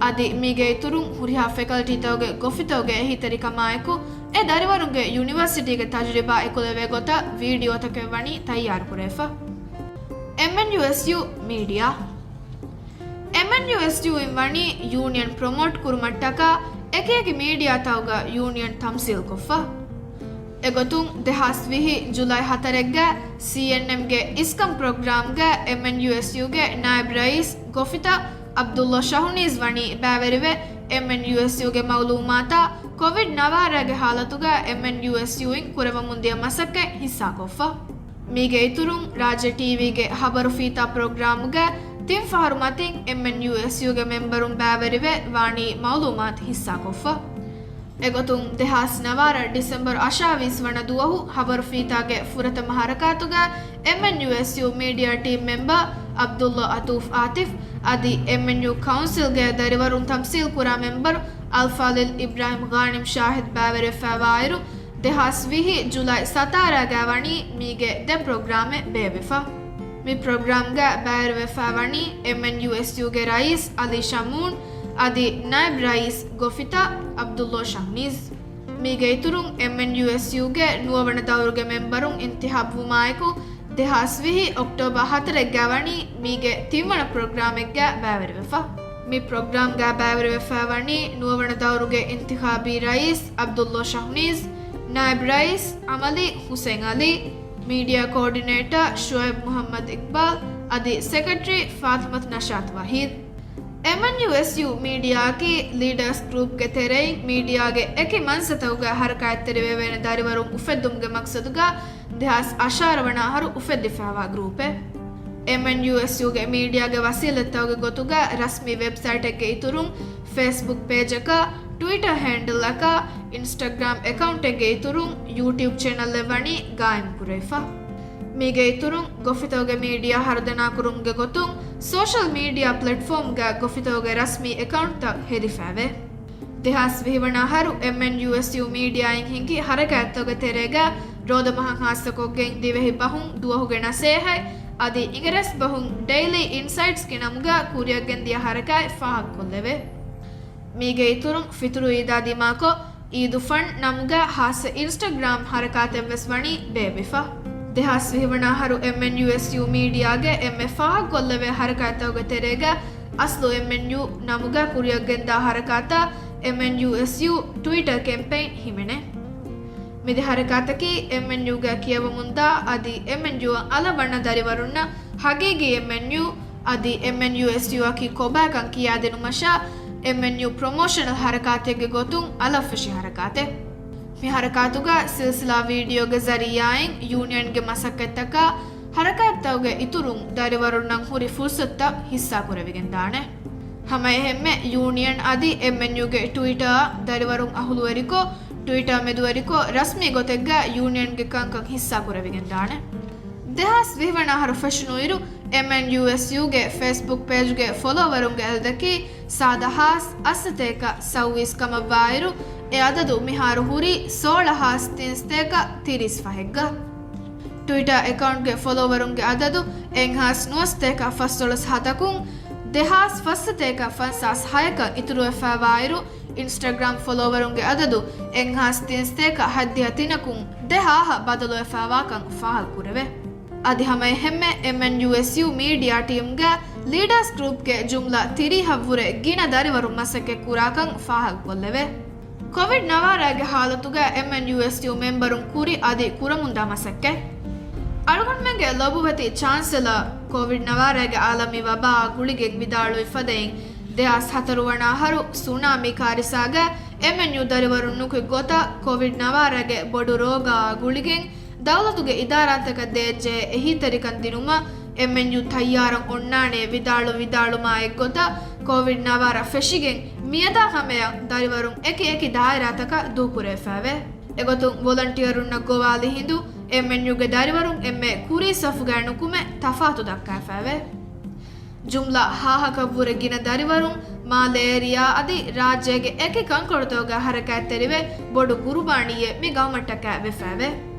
ಅದಿ ಮೀಗೆ ಇತುರುಂ ಹುರಿಹಾ ಫ್ಯಾಕಲ್ಟಿ ತವಗೆ ಗೊಫಿತವಗೆ ಹಿತರಿ ಕಮಾಯಕು ಎ ದರಿವರುಗೆ ಯೂನಿವರ್ಸಿಟಿಗೆ ತಜರಿಬಾ ಎಕುಲೆವೆ ಗೊತ್ತ ವಿಡಿಯೋ ತಕೆ ವಣಿ ತಯಾರ್ ಕುರೇಫಾ MNUSU ಮೀಡಿಯಾ MNUSU ವಣಿ ಯೂನಿಯನ್ ಪ್ರಮೋಟ್ ಕುರುಮಟ್ಟಕ ಎಕೆಗೆ ಮೀಡಿಯಾ ತವಗ ಯೂನಿಯನ್ ತಮ್ಸೀಲ್ ಕೊಫ ಎಗೊತುಂ ದೆಹಾಸ್ ವಿಹಿ ಜುಲೈ 4ಗೆ CNMಗೆ ಇಸ್ಕಂ ಪ್ರೋಗ್ರಾಮ್ಗೆ MNUSUಗೆ ನಾಯಬ್ ರಯೀಸ್ ಗೊಫಿತಾ ಅಬ್ದುಲ್ಲಾ ಶಹುನೀಸ್ ವಣಿ ಬ್ಯಾವರಿವೆ MNUSUಗೆ ಮೌಲೂಮಾತ ಕೋವಿಡ್ ನವಾರಗೆ ಹಾಲತುಗ MNUSUing ಕುರವ ಮುಂದಿಯ ಮಸಕ್ಕೆ ಹಿಸ್ಸಾ ಕೊಫ ಮೀಗೆ ಇತುರುಂ ರಾಜ್ಯ ಟಿವಿಗೆ ಹಬರು ಫೀತಾ ಪ್ರೋಗ್ರಾಮ್ಗೆ ತಿಂ ಫಹರು ಮತಿಂ MNUSUಗೆ ಮೆಂಬರುಂ ಬ್ಯಾವರಿವೆ ವಾಣಿ ಮೌಲೂಮಾತ್ ಹಿಸ್ಸಾ ಕೊಫ ಎಗೊತುಂ ದೆಹಾಸ್ ನವಾರ ಡಿಸೆಂಬರ್ ಅಶಾವೀಸ್ ವಣ ದುವಹು ಹಬರು ಫೀತಾಗೆ ಫುರತಮ ಹರಕಾತುಗ MNUSU media team member Abdulla Athoof Athif ಅದಿ MNU ಕೌನ್ಸಿಲ್ಗೆ ದರಿವರುಂ ತಮ್ಸೀಲ್ ಕುರಾ ಮೆಂಬರ್ ಅಲ್ಫಾಲಿಲ್ ಇಬ್ರಾಹಿಂ ಗಾಣಿಂ ಶಾಹಿದ್ ಬ್ಯಾವರೆ ಫವಾಯಿರು ದೆಹಾಸ್ ವಿಹಿ ಜುಲೈ 17ಗೆ ವಣಿ ಮೀಗೆ ದೆ ಪ್ರೋಗ್ರಾಮೆ ಬೇವಿಫಾ ಮಿ ಪ್ರೋಗ್ರಾಮ್ಗೆ ಬ್ಯಾವರೆ ಫವಾಣಿ MNUSUಗೆ ರಯೀಸ್ ಅಲಿ ಶಮೂನ್ ಅದಿ ನಾಯಬ್ ರಯೀಸ್ ಗೊಫಿತಾ ಅಬ್ದುಲ್ಲಾ ಶಹ್ನೀಸ್ ಮೀಗೆ ಇತುರುಂ MNUSUಗೆ ನುವವಣದವರುಗೆ ಮೆಂಬರುಂ ಇಂತಿಹಾಬ್ ವುಮಾಯಕು ದೆಹಾಸ್ ವಿಹಿ ಅಕ್ಟೋಬರ್ 4ಗೆ ವಣಿ ಮೀಗೆ ತಿಮ್ಮಣ ಪ್ರೋಗ್ರಾಮೆಗೆ ಬ್ಯಾವರಿವೆಫ ಮಿ ಪ್ರೋಗ್ರಾಮ್ಗೆ ಬ್ಯಾವರಿವೆಫ ವಣಿ ನುವವಣದವರುಗೆ ಇಂತಿಹಾಬಿ ರಯೀಸ್ ಅಬ್ದುಲ್ಲಾ ಶಹ್ನೀಸ್ ನಾಯಬ್ ರಯೀಸ್ ಅಮಲಿ ಹುಸೇನ್ ಅಲಿ ಮೀಡಿಯಾ ಕೋಆರ್ಡಿನೇಟರ್ ಶುಯಬ್ ಮುಹಮ್ಮದ್ ಇಕ್ಬಾಲ್ ಅದಿ ಸೆಕ್ರೆಟರಿ ಫಾತಿಮತ್ ನಶಾತ್ ವಹೀದ್ MNUSU ಮೀಡಿಯಾಗೆ ಲೀಡರ್ಸ್ ಗ್ರೂಪ್ಗೆ ತೆರೆಯಿಂ ಮೀಡಿಯಾಗೆ ಎಕೆ ಮನ್ಸತವುಗ ಹರಕಾಯತ್ ತೆರೆವೆವೆನ ದಾರಿವರುಂ ಉಫೆದ್ದುಮ್ಗೆ ಮಕ್ಸದುಗ ದೆಹಾಸ್ ಅಶಾರವಣ ಹರು ಉಫೆದ್ದಿಫಾವಾ ಗ್ರೂಪೆ MNUSUಗೆ ಮೀಡಿಯಾಗೆ ವಸೀಲತ್ತವಗೆ ಗೊತ್ತುಗ ರಸ್ಮಿ ವೆಬ್ಸೈಟ್ಗೆ ಇತುರುಂ ಫೇಸ್ಬುಕ್ ಪೇಜಕ ಟ್ವಿಟರ್ ಹ್ಯಾಂಡಲ್ ಅಕ ಇನ್ಸ್ಟಾಗ್ರಾಮ್ ಅಕೌಂಟ್ಗೆ ಇತುರುಂ ಯೂಟ್ಯೂಬ್ ಚಾನಲ್ ವಣಿ ಗಾಯಂ ಕುರೇಫಾ ಮೀಗೆ ಇತುರುಂ ಗೊಫಿತವಗೆ ಮೀಡಿಯಾ ಹರದನಾ ಕುರುಂಗೆ ಗೊತ್ತುಂ ಸೋಷಲ್ ಮೀಡಿಯಾ ಪ್ಲಾಟ್ಫಾರ್ಮ್ಗೆ ಗೊಫಿತವಗೆ ರಸ್ಮಿ ಅಕೌಂಟ್ ತ ಹೆದಿಫಾವೆ ದೆಹಾಸ್ ವಿಹಿವಣ ಹರು MNUSU ಮೀಡಿಯಾಯಿಂ ಹಿಂಗಿ ಹರಕಾಯತ್ತವಗೆ ತೆರೆಗ ರೋದ ಮಹಂ ಹಾಸ್ತಕೊಗ್ಗೆಂ ದಿವೆಹಿ ಬಹುಂ ದುವಹುಗೆ ನಸೇಹೈ ಅದಿ ಇಂಗರೆಸ್ ಬಹುಂ ಡೈಲಿ ಇನ್ಸೈಟ್ಸ್ ಗೆ ನಮ್ಗ ಕೂರಿಯಗೆಂ ದಿಯ ಹರಕಾಯ್ ಫಾಹಕ್ ಕೊಲ್ಲೆವೆ ಮೀಗೆ ಇತುರುಂ ಫಿತುರು ಈದಾ ದಿಮಾಕೋ ಈದು ಫಂಡ್ ನಮ್ಗ ಹಾಸ ಇನ್ಸ್ಟಾಗ್ರಾಮ್ ಹರಕಾತೆವ್ವೆಸ್ ವಣಿ ಬೇಬಿಫಾ ದೆಹಾಸ್ ವಿಹಿವಣ ಹರು MNUSU ಮೀಡಿಯಾಗೆ ಎಮ್ಮೆ ಫಾಹಕ್ ಕೊಲ್ಲೆವೆ ಹರಕಾಯತ್ತವಗೆ ತೆರೆಗ ಅಸ್ಲು MNU ನಮ್ಗ ಕೂರಿಯಗೆಂ ದಾ ಹರಕಾತ MNUSU ಟ್ವಿಟರ್ ಕ್ಯಾಂಪೇನ್ ಹಿಮೆನೆ ಮಿದಿ ಹರಕಾತಕಿ MNUಗೆ ಕಿಯವ ಮುಂದಾ ಅದಿ MNU ಅಲಬಣ್ಣ ದರಿವರುನ್ನ ಹಗೇಗಿ MNU ಅದಿ MNUSU ಅಕಿ ಕೊಬಾಕಂ ಕಿಯಾದೆನು ಮಶಾ MNU ಪ್ರಮೋಷನಲ್ ಹರಕಾತೆಗೆ ಗೊತ್ತುಂ ಅಲಫಶಿ ಹರಕಾತೆ ಮಿ ಹರಕಾತುಗ ಸಿಲ್ಸಿಲಾ ವಿಡಿಯೋಗೆ ಜರಿಯಾಯಿಂ ಯೂನಿಯನ್ಗೆ ಮಸಕ್ಕೆತ್ತಕ ಹರಕಾತ್ತವಗೆ ಇತುರುಂ ದರಿವರುನ್ನಂ ಹುರಿ ಫುರ್ಸತ್ತ ಹಿಸ್ಸಾ ಕುರವಿಗೆಂದಾಣೆ ಹಮೈ ಹೆಮ್ಮೆ ಯೂನಿಯನ್ ಅದಿ MNUಗೆ ಟ್ವಿಟರ್ ದರಿವರುಂ ಅಹುಲುವರಿಕೋ ಟ್ವಿಟರ್ ಮೆದುವರಿಕೋ ರಸ್ಮಿ ಗೊತೆಗ್ಗ ಯೂನಿಯನ್ಗೆ ಕಂಕಂ ಹಿಸ್ಸಾ ಕುರವಿಗೆಂದಾಣೆ ದೆಹಾಸ್ ವಿಹಿವಣ ಹರು ಫೆಶನು ಇರು MNUSUಗೆ ಫೇಸ್ಬುಕ್ ಪೇಜ್ಗೆ ಫಾಲೋವರುಂಗೆ ಎಲ್ದಕಿ ಸಾದಹಾಸ್ ಅಸತೇಕ ಸೌವೀಸ್ ಕಮವ್ವಾಯಿರು ಎ ಅದದು ಮಿಹಾರು ಹುರಿ 16 ತಿನ್ಸ್ತೇಕ 35 ಟ್ವಿಟರ್ ಅಕೌಂಟ್ಗೆ ಫಾಲೋವರುಂಗೆ ಅದದು ಎಂಹಾಸ್ ನುವಸ್ತೇಕ ಫಸ್ತೊಳಸ್ ಹತಕುಂ ದೆಹಾಸ್ ಫಸ್ತೇಕ ಫನ್ಸಾಸ್ ಹಯಕ ಇತುರು ಎಫವಾಯಿರು ಇನ್ಸ್ಟಾಗ್ರಾಮ್ ಫಾಲೋವರುಂಗೆ ಅದದು ಎಂಹಾಸ್ ತಿನ್ಸ್ತೇಕ ಹದ್ದಿಯ ತಿನಕುಂ ದೆಹಾಹ ಬದಲು ಎಫವಾಕಂ ಫಾಹಲ್ ಕುರೆವೆ ಅದಿ ಹಮೈ ಹೆಮ್ಮೆ MNUSU ಮೀಡಿಯಾ ಟೀಮ್ಗೆ ಲೀಡರ್ಸ್ ಗ್ರೂಪ್ಗೆ ಜುಮ್ಲಾ ತಿರಿ ಹವ್ವುರೆ ಗಿನ ದರಿವರು ಮಸಕ್ಕೆ ಕುರಾಕಂ ಫಾಹಲ್ ಕೊಲ್ಲೆವೆ ಕೋವಿಡ್-19 ಹಾಲತುಗೆ MNUSU ಮೆಂಬರುಂ ಕುರಿ ಅದಿ ಕುರಮುಂದ ಮಸಕ್ಕೆ ಅಳುಗಣ್ಮೆಂಗೆ ಲೋಬುವತಿ ಚಾನ್ಸಲರ್ ಕೋವಿಡ್-19 ಆಲಮಿ ವಬಾ ಗುಳಿಗೆ ವಿದಾಳು ಇಫದೆಯಿಂ ದೇಹಾಸ್ ಹತರುವಣಾಹರು ಸುನಾಮಿ ಕಾರಿಸಾಗ MNU ದರಿವರು ನುಕು ಗೊತ್ತ ಕೋವಿಡ್-19 ಬೊಡು ರೋಗ ಗುಳಿಗೆಂ ದೌಲತುಗೆ ಇದಾರಾಂತಕ ದೇಜೆ ಎಹಿ ತರಿಕನ್ ದಿನುಮ MNU ತಯ್ಯಾರಂ ಒಣ್ಣಾಣೆ ವಿದಾಳು ಮಾಯಕ್ ಗೊತ್ತ ಕೋವಿಡ್-19 ಫೆಶಿಗೆಂ ಮಿಯದಾ ಹಮೆಯ ದರಿವರುಂ ಎಕಿ ದಾಯರಾತಕ ದೂಪುರೆ ಫಾವೆ ಎಗೊತುಂ ವಾಲಂಟಿಯರುನ್ನ ಗೋವಾಲಿ ಹಿಂದು MNUಗೆ ದರಿವರುಂ ಎಮ್ಮೆ ಕುರಿ ಸಫುಗ ನುಕುಮೆ ತಫಾತು ದಕ್ಕಾ ಫಾವೆ ಜುಮ್ಲಾ ಹಾಹಕವ್ವುರೆ ಗಿನ ದರಿವರುಂ ಮಾಲೇರಿಯಾ ಅದಿ ರಾಜ್ಯಗೆ ಎಕಿ ಕಂಕೊಳತೋಗ ಹರಕಾತೆರಿವೆ ಬೊಡು ಗುರುಬಾಣಿಯೆ ಮಿ ಗೌಮಟ್ಟಕ ವೆಫಾವೆ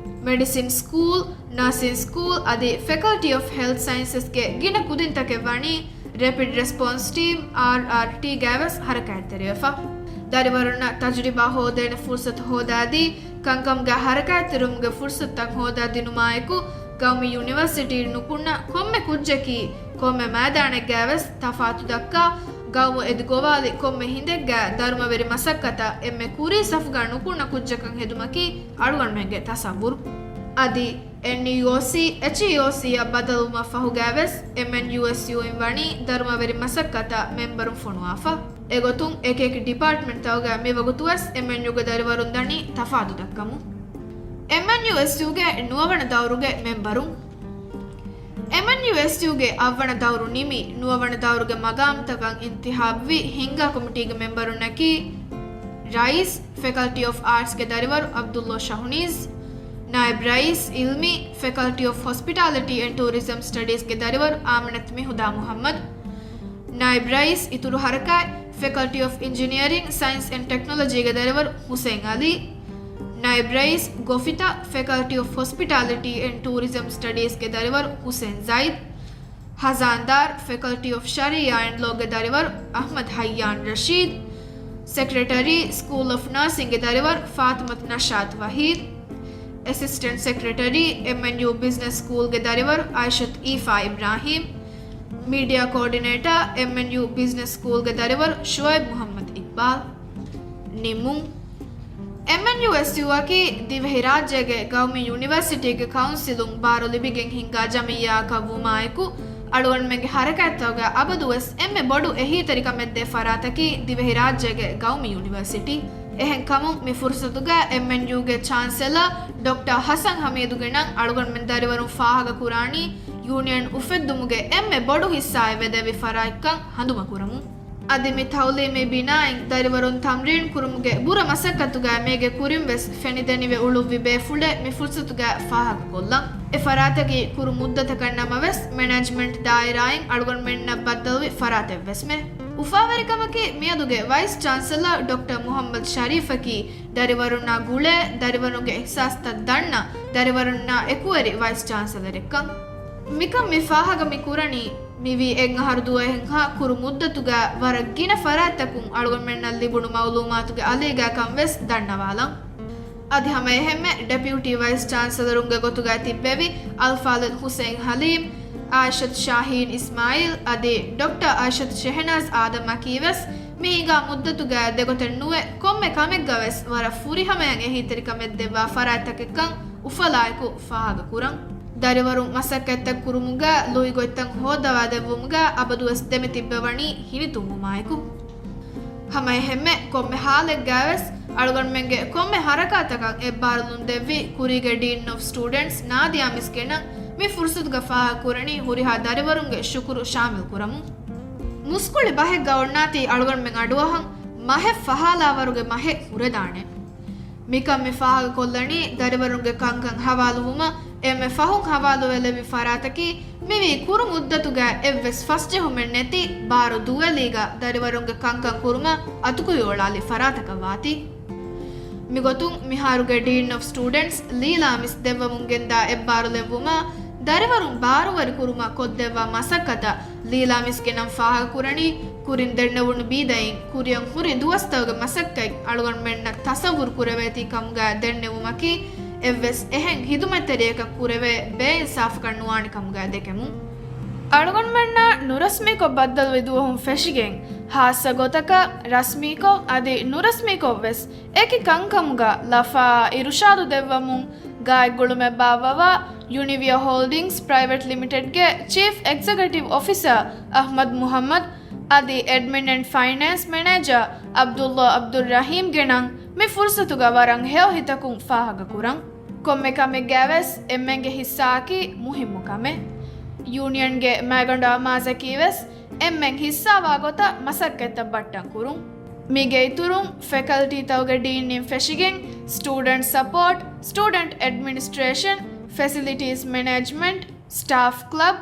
ಮೆಡಿಸಿನ್ ಸ್ಕೂಲ್ ನರ್ಸಿಂಗ್ ಸ್ಕೂಲ್ ಅದಿ ಫ್ಯಾಕಲ್ಟಿ ಆಫ್ ಹೆಲ್ತ್ ಸೈನ್ಸಸ್ಗೆ ಗಿನ ಕುದಿಂತಕೆ ವಣಿ ರ್ಯಾಪಿಡ್ ರೆಸ್ಪಾನ್ಸ್ ಟೀಮ್ RRT ಗ್ಯಾವಸ್ ಹರಕಾತೆರಿವೆಫಾ ದರಿವರುನ್ನ ತಜುರಿಬಾ ಹೋದೇನೆ ಫುರ್ಸತ್ ಹೋದಾದಿ ಕಂಕಂಗೆ ಹರಕಾತಿರುಮ್ಗೆ ಫುರ್ಸತ್ ತಕ್ ಹೋದಾ ದಿನುಮಾಯಕು ಗೌಮಿ ಯೂನಿವರ್ಸಿಟಿ ನುಕುಣ್ಣ ಕೊಮ್ಮೆ ಕುಜ್ಜಕಿ ಕೊಮ್ಮೆ ಮೈದಾನೆ ಗ್ಯಾವಸ್ ತಫಾತು ದಕ್ಕ ಗೌಮು ಎದುಗೋವಾಲಿ ಕೊಮ್ಮೆ ಹಿಂದೆಗ್ಗ ಧರ್ಮವೆರಿ ಮಸಕ್ಕತ ಎಮ್ಮೆ ಕುರಿ ಸಫ್ಗ ನುಕುಣ್ಣ ಕುಜ್ಜಕಂ ಹೆದುಮಕಿ ಅಳುಗಣ್ಮೆಂಗೆ ತಸವ್ವುರು ಅದಿ NEOC HEOCಯ ಬದಲುಮ ಫಹು ಗ್ಯಾವಸ್ MNUSU ವಣಿ ಧರ್ಮವೆರಿ ಮಸಕ್ಕತ ಮೆಂಬರುಂ ಫೊಣುವಾಫ ಎಗೊತುಂ ಏಕೇಕಿ ಡಿಪಾರ್ಟ್ಮೆಂಟ್ ತವಗ ಮೇವಗುತುವಸ್ MNUಗೆ ದರಿವರುಂ ದಣಿ ತಫಾದು ದಕ್ಕಮು MNUSUಗೆ ನುವವಣ ದೌರುಗೆ ಮೆಂಬರುಂ MNUSUಗೆ ಅವ್ವಣ ದೌರು ನಿಮಿ ನುವವಣ ದೌರುಗೆ ಮಗಾಮ್ತಕಂ ಇಂತಿಹಾಬ್ವಿ ಹಿಂಗಾ ಕಮಿಟಿಗೆ ಮೆಂಬರುನ್ನಕಿ ರೈಸ್ ಫ್ಯಾಕಲ್ಟಿ ಆಫ್ ಆರ್ಟ್ಸ್ಗೆ ದರಿವರು ಅಬ್ದುಲ್ಲಾ ಶಹುನೀಸ್ ನಾಯಬ್ ರೈಸ್ ಇಲ್ಮಿ faculty of hospitality and tourism ಸ್ಟಡೀಸ್ಗೆ ದರಿವರು ಆಮನತ್ ಮಿಹುದಾ ಮುಹಮ್ಮದ್ ನಾಯಬ್ ರೈಸ್ ಇತುರು ಹರಕಾಯ್ faculty of engineering science and ಟೆಕ್ನಾಲಜಿಗೆ ದರಿವರು ಹುಸೇನ್ ಅಲಿ ನಾಯಬ್ ರೈಸ್ ಗೋಫಿತಾ faculty of hospitality and tourism ಸ್ಟಡೀಸ್ಗೆ ದರಿವರು ಹುಸೇನ್ ಜೈದ್ ಹಜಾಂದಾರ್ ಫ್ಯಾಕಲ್ಟಿ ಆಫ್ ಶರಿಯಾ ಅಂಡ್ ಲಾಗೆ ದರಿವರು Ahmed Hayyan Rasheed secretary school of ನರ್ಸಿಂಗ್ಗೆ ದರಿವರು Fathimath Nashath Waheed assistant secretary MNU business ಸ್ಕೂಲ್ಗೆ ದರಿವರು Aishath Eefa Ibrahim media coordinator MNU business ಸ್ಕೂಲ್ಗೆ ದರಿವರು ಶುಐಬ್ ಮುಹಮ್ಮದ್ ಇಕ್ಬಾಲ್ ನಿಮು MNUSU ಅಕಿ ದಿವೆಹಿ ರಾಜ್ಯಗೆ ಗೌಮಿ ಯೂನಿವರ್ಸಿಟಿಗೆ ಕೌನ್ಸಿಲುಂ ಬಾರು ಲಿಬಿಗೆಂ ಹಿಂಗಾ ಜಮಿಯಾ ಕವ್ವು ಮಾಯಕು ಅಳುವಣ್ಮೆಂಗೆ ಹರಕಾತ್ತವಗ ಅಬದುವಸ್ ಎಮ್ಮೆ ಬೊಡು ಎಹಿ ತರಿಕ ಮೆದ್ದೆ ಫರಾತಕಿ ದಿವೆಹಿ ರಾಜ್ಯಗೆ ಗೌಮಿ ಯೂನಿವರ್ಸಿಟಿ ಎಹೆಂ ಕಮುಂ ಮಿ ಫುರ್ಸತುಗ MNUಗೆ ಚಾನ್ಸಲರ್ ಡಾಕ್ಟರ್ ಹಸನ್ ಹಮೀದುಗೆ ನಂ ಅಳುಗಣ್ಮೆನ್ ದರಿವರುಂ ಫಾಹಗ ಕುರಾಣಿ ಯೂನಿಯನ್ ಉಫೆದ್ದುಮುಗೆ ಎಮ್ಮೆ ಬೊಡು ಹಿಸ್ಸಾಯ ವೆದೆವಿ ಫರಾಯ್ಕಂ ಹಂದುಮ ಕುರಮು ಅದಿಮಿ ತೌಲೀಮಿ ಬಿನಾಯಿಂ ದರಿವರುಂ ತಮ್ರೀನ್ ಕುರುಮುಗೆ ಬುರ ಮಸಕ್ಕತ್ತುಗ ಮೇಗೆ ಕುರಿಂವೆಸ್ ಫೆನಿದೆನಿವೆ ಉಳುವ್ವಿ ಬೇಫುಳೆ ಮಿ ಫುರ್ಸತುಗ ಫಾಹಗ ಕೊಲ್ಲಂ ಎ ಫರಾತಗಿ ಕುರು ಮುದ್ದತ ಕಣ್ಣಮವೆಸ್ ಮ್ಯಾನೇಜ್ಮೆಂಟ್ ದಾಯಿರಾಯಿಂ ಅಳುಗಣ್ಮೆನ್ನ ಬದ್ದಲ್ವಿ ಫರಾತೆವ್ವೆಸ್ಮೆ ಉಫಾವರಿಕಮಕಿ ಮಿಯದುಗೆ ವೈಸ್ ಚಾನ್ಸಲರ್ ಡಾಕ್ಟರ್ ಮುಹಮ್ಮದ್ ಶರೀಫಕಿ ದರಿವರುನ್ನ ಗುಳೆ ದರಿವರುಗೆ ಎಹ್ಸಾಸ್ತ ದಣ್ಣ ದರಿವರುನ್ನ ಎಕುವರಿ ವೈಸ್ ಚಾನ್ಸಲರ್ ಎಕ್ಕಂ ಮಿಕಂ ಮಿ ಫಾಹಗ ಮಿ ಕುರಣಿ ಮಿವಿ ಎಂಗ ಹರ್ದುವ ಹೆಂಗ ಕುರು ಮುದ್ದತುಗ ವರಗ್ಗಿನ ಫರಾತಕುಂ ಅಳುಗಣ್ಮೆನ್ನಲ್ಲಿ ಬುಣು ಮೌಲೂಮಾತುಗೆ ಅಲಿಗ ಕಂವೆಸ್ ದಣ್ಣವಾಲಂ ಅದಿ ಹಮೆ ಹೆಮ್ಮೆ ಡೆಪ್ಯೂಟಿ ವೈಸ್ ಚಾನ್ಸಲರುಂಗೆ ಗೊತ್ತುಗ ತಿಬ್ಬೆವಿ ಅಲ್ಫಾಲದ್ ಹುಸೇನ್ ಹಲೀಂ ಆಯಿಷತ್ ಶಾಹೀನ್ ಇಸ್ಮಾಯಿಲ್ ಅದಿ ಡಾಕ್ಟರ್ ಆಯಿಷತ್ ಶೆಹನಾಜ್ ಆದಮ್ ಅಕೀವೆಸ್ ಮೀಗ ಮುದ್ದತುಗ ದೆಗೊತೆಣ್ಣುವೆ ಕೊಮ್ಮೆ ಕಮೆಗ್ಗವೆಸ್ ವರ ಫುರಿ ಹಮೆಯಂ ಎಹಿತರಿ ಕಮೆದ್ದೆವ್ವ ಫರಾತಕಕ್ಕಂ ಉಫಲಾಯಕು ಫಾಹಗ ಕುರಂ ದರಿವರು ಮಸಕ್ಕೆತ್ತ ಕುರುಮುಗ ಲುಯಿಗೊಯ್ತಂ ಹೋದವಾದೆವ್ವುಮುಗ ಅಬದುವಸ್ ದೆಮೆ ತಿಬ್ಬೆವಣಿ ಹಿನಿತುಮ್ಮು ಮಾಯಕು ಹಮೈ ಹೆಮ್ಮೆ ಕೊಮ್ಮೆ ಹಾಲೆಗ್ಗಾವೆಸ್ ಅಳುಗಣ್ಮೆಂಗೆ ಕೊಮ್ಮೆ ಹರಕಾತಕಂ ಎಬ್ಬಾರಲುನ್ ದೆವ್ವಿ ಕುರಿಗೆ ಡೀನ್ ಆಫ್ ಸ್ಟೂಡೆಂಟ್ಸ್ ನಾದಿಯಾ ಮಿಸ್ಕೆನಂ ಮಿ ಫುರ್ಸತ್ಗ ಫಾಹ ಕುರಣಿ ಹುರಿಹಾ ದರಿವರುಂಗೆ ಶುಕುರು ಶಾಮಿಲ್ ಕುರಮು ಮುಸ್ಕುಳಿ ಬಹೆಗ್ಗ ಒಣ್ಣಾತಿ ಅಳುಗಣ್ಮೆಂಗ್ ಅಡುವಹಂ ಮಹೆ ಫಹಾಲಾವರುಗೆ ಮಹೆ ಹುರೆದಾಣೆ ಮಿಕಂ ಮಿ ಫಾಹಗ ಕೊಲ್ಲಣಿ ದರಿವರುಂಗೆ ಕಂಕಂ ಹವಾಲುವುಮ ಎಮ್ಮೆ ಫಹುಂ ಹವಾಲು ವೆಲೆವಿ ಫರಾತಕಿ ಮಿವಿ ಕುರು ಮುದ್ದತುಗ ಎವ್ವೆಸ್ ಫಸ್ಟ್ ಹುಮೆನ್ ನೆತಿ ಬಾರು ದುವೆಲಿಗ ದರಿವರುಂಗೆ ಕಂಕಂ ಕುರುಮ ಅತುಕು ಯೋಳಾಲಿ ಫರಾತಕ ವಾತಿ ಮಿಗೊತುಂ ಮಿಹಾರುಗೆ ಡೀನ್ ಆಫ್ ಸ್ಟೂಡೆಂಟ್ಸ್ ಲೀಲಾ ಮಿಸ್ ದೆವ್ವಮುಂಗೆಂದ ಎಬ್ಬಾರು ಲೆವ್ವುಮ ದರಿವರುಂ ಬಾರುವರಿ ಕುರುಮ ಕೊದ್ದೆವ್ವ ಮಸಕ್ಕತ ಲೀಲಾ ಮಿಸ್ಗೆ ನಂ ಫಾಹಗ ಕುರಣಿ ಕುರಿನ್ ದೆಣ್ಣವುಣ್ಣು ಬೀದಯಿನ್ ಕುರಿಯಂ ಹುರಿ ದುವಸ್ತವಗ ಮಸಕ್ಕೈ ಅಳುಗಣ್ ಮೆಣ್ಣ ತಸವುರ್ ಕುರೆವೇತಿ ಕಮ್ಗ ದೆಣ್ಣೆವುಮಕಿ ಎವ್ವೆಸ್ ಎಹೆಂ ಹಿದುಮೆತೆರಿಯಕ ಕುರೆವೆ ಬೇ ಇನ್ಸಾಫ್ ಕಣ್ಣುವಾಣಿ ಕಮ್ಗ ದೆಕೆಮು ಅಳುಗಣ್ ಮೆಣ್ಣ ನುರಸ್ಮೀಕೊ ಬದ್ದಲು ವಿದುವಹುಂ ಫೆಶಿಗೆಂ ಹಾಸ ಗೊತಕ ರಸ್ಮೀಕೊ ಅದಿ ನುರಸ್ಮೀಕೊ ವೆಸ್ ಏಕಿ ಕಂಕಮ್ಗ ಲಫಾ ಇರುಷಾದು ದೆವ್ವಮುಂ ಗಾಯಗುಳುಮೆ ಬಾವವ ಯುನಿವಿಯಾ ಹೋಲ್ಡಿಂಗ್ಸ್ ಪ್ರೈವೇಟ್ ಲಿಮಿಟೆಡ್ಗೆ chief executive officer Ahmed Muhammad ಅದಿ admin and finance manager Abdulla Abdul Rahim ಗೆಣಂ ಮಿ ಫುರ್ಸತುಗ ವರಂ ಹೇವ್ ಹಿತಕುಂ ಫಾಹಗ ಕುರಂ ಕೊಮ್ಮೆ ಕಮೆ ಗ್ಯಾವೆಸ್ ಎಮ್ಮೆಂಗೆ ಹಿಸ್ಸಾಕಿ ಮುಹಿಮ್ಮು ಕಮೆ ಯೂನಿಯನ್ಗೆ ಮ್ಯಾಗಂಡ ಮಾಜಕೀವೆಸ್ ಎಮ್ಮೆಂಗ್ ಹಿಸ್ಸಾವಾಗೊತ ಮಸಕ್ಕೆತ್ತ ಬಟ್ಟಂ ಕುರುಂ ಮಿಗೆ ಇತುರುಂ ಫೆಕಲ್ಟಿ ತವಗೆ ಡೀನ್ ನಿಂ ಫೆಶಿಗೆಂ student support student administration facilities management staff club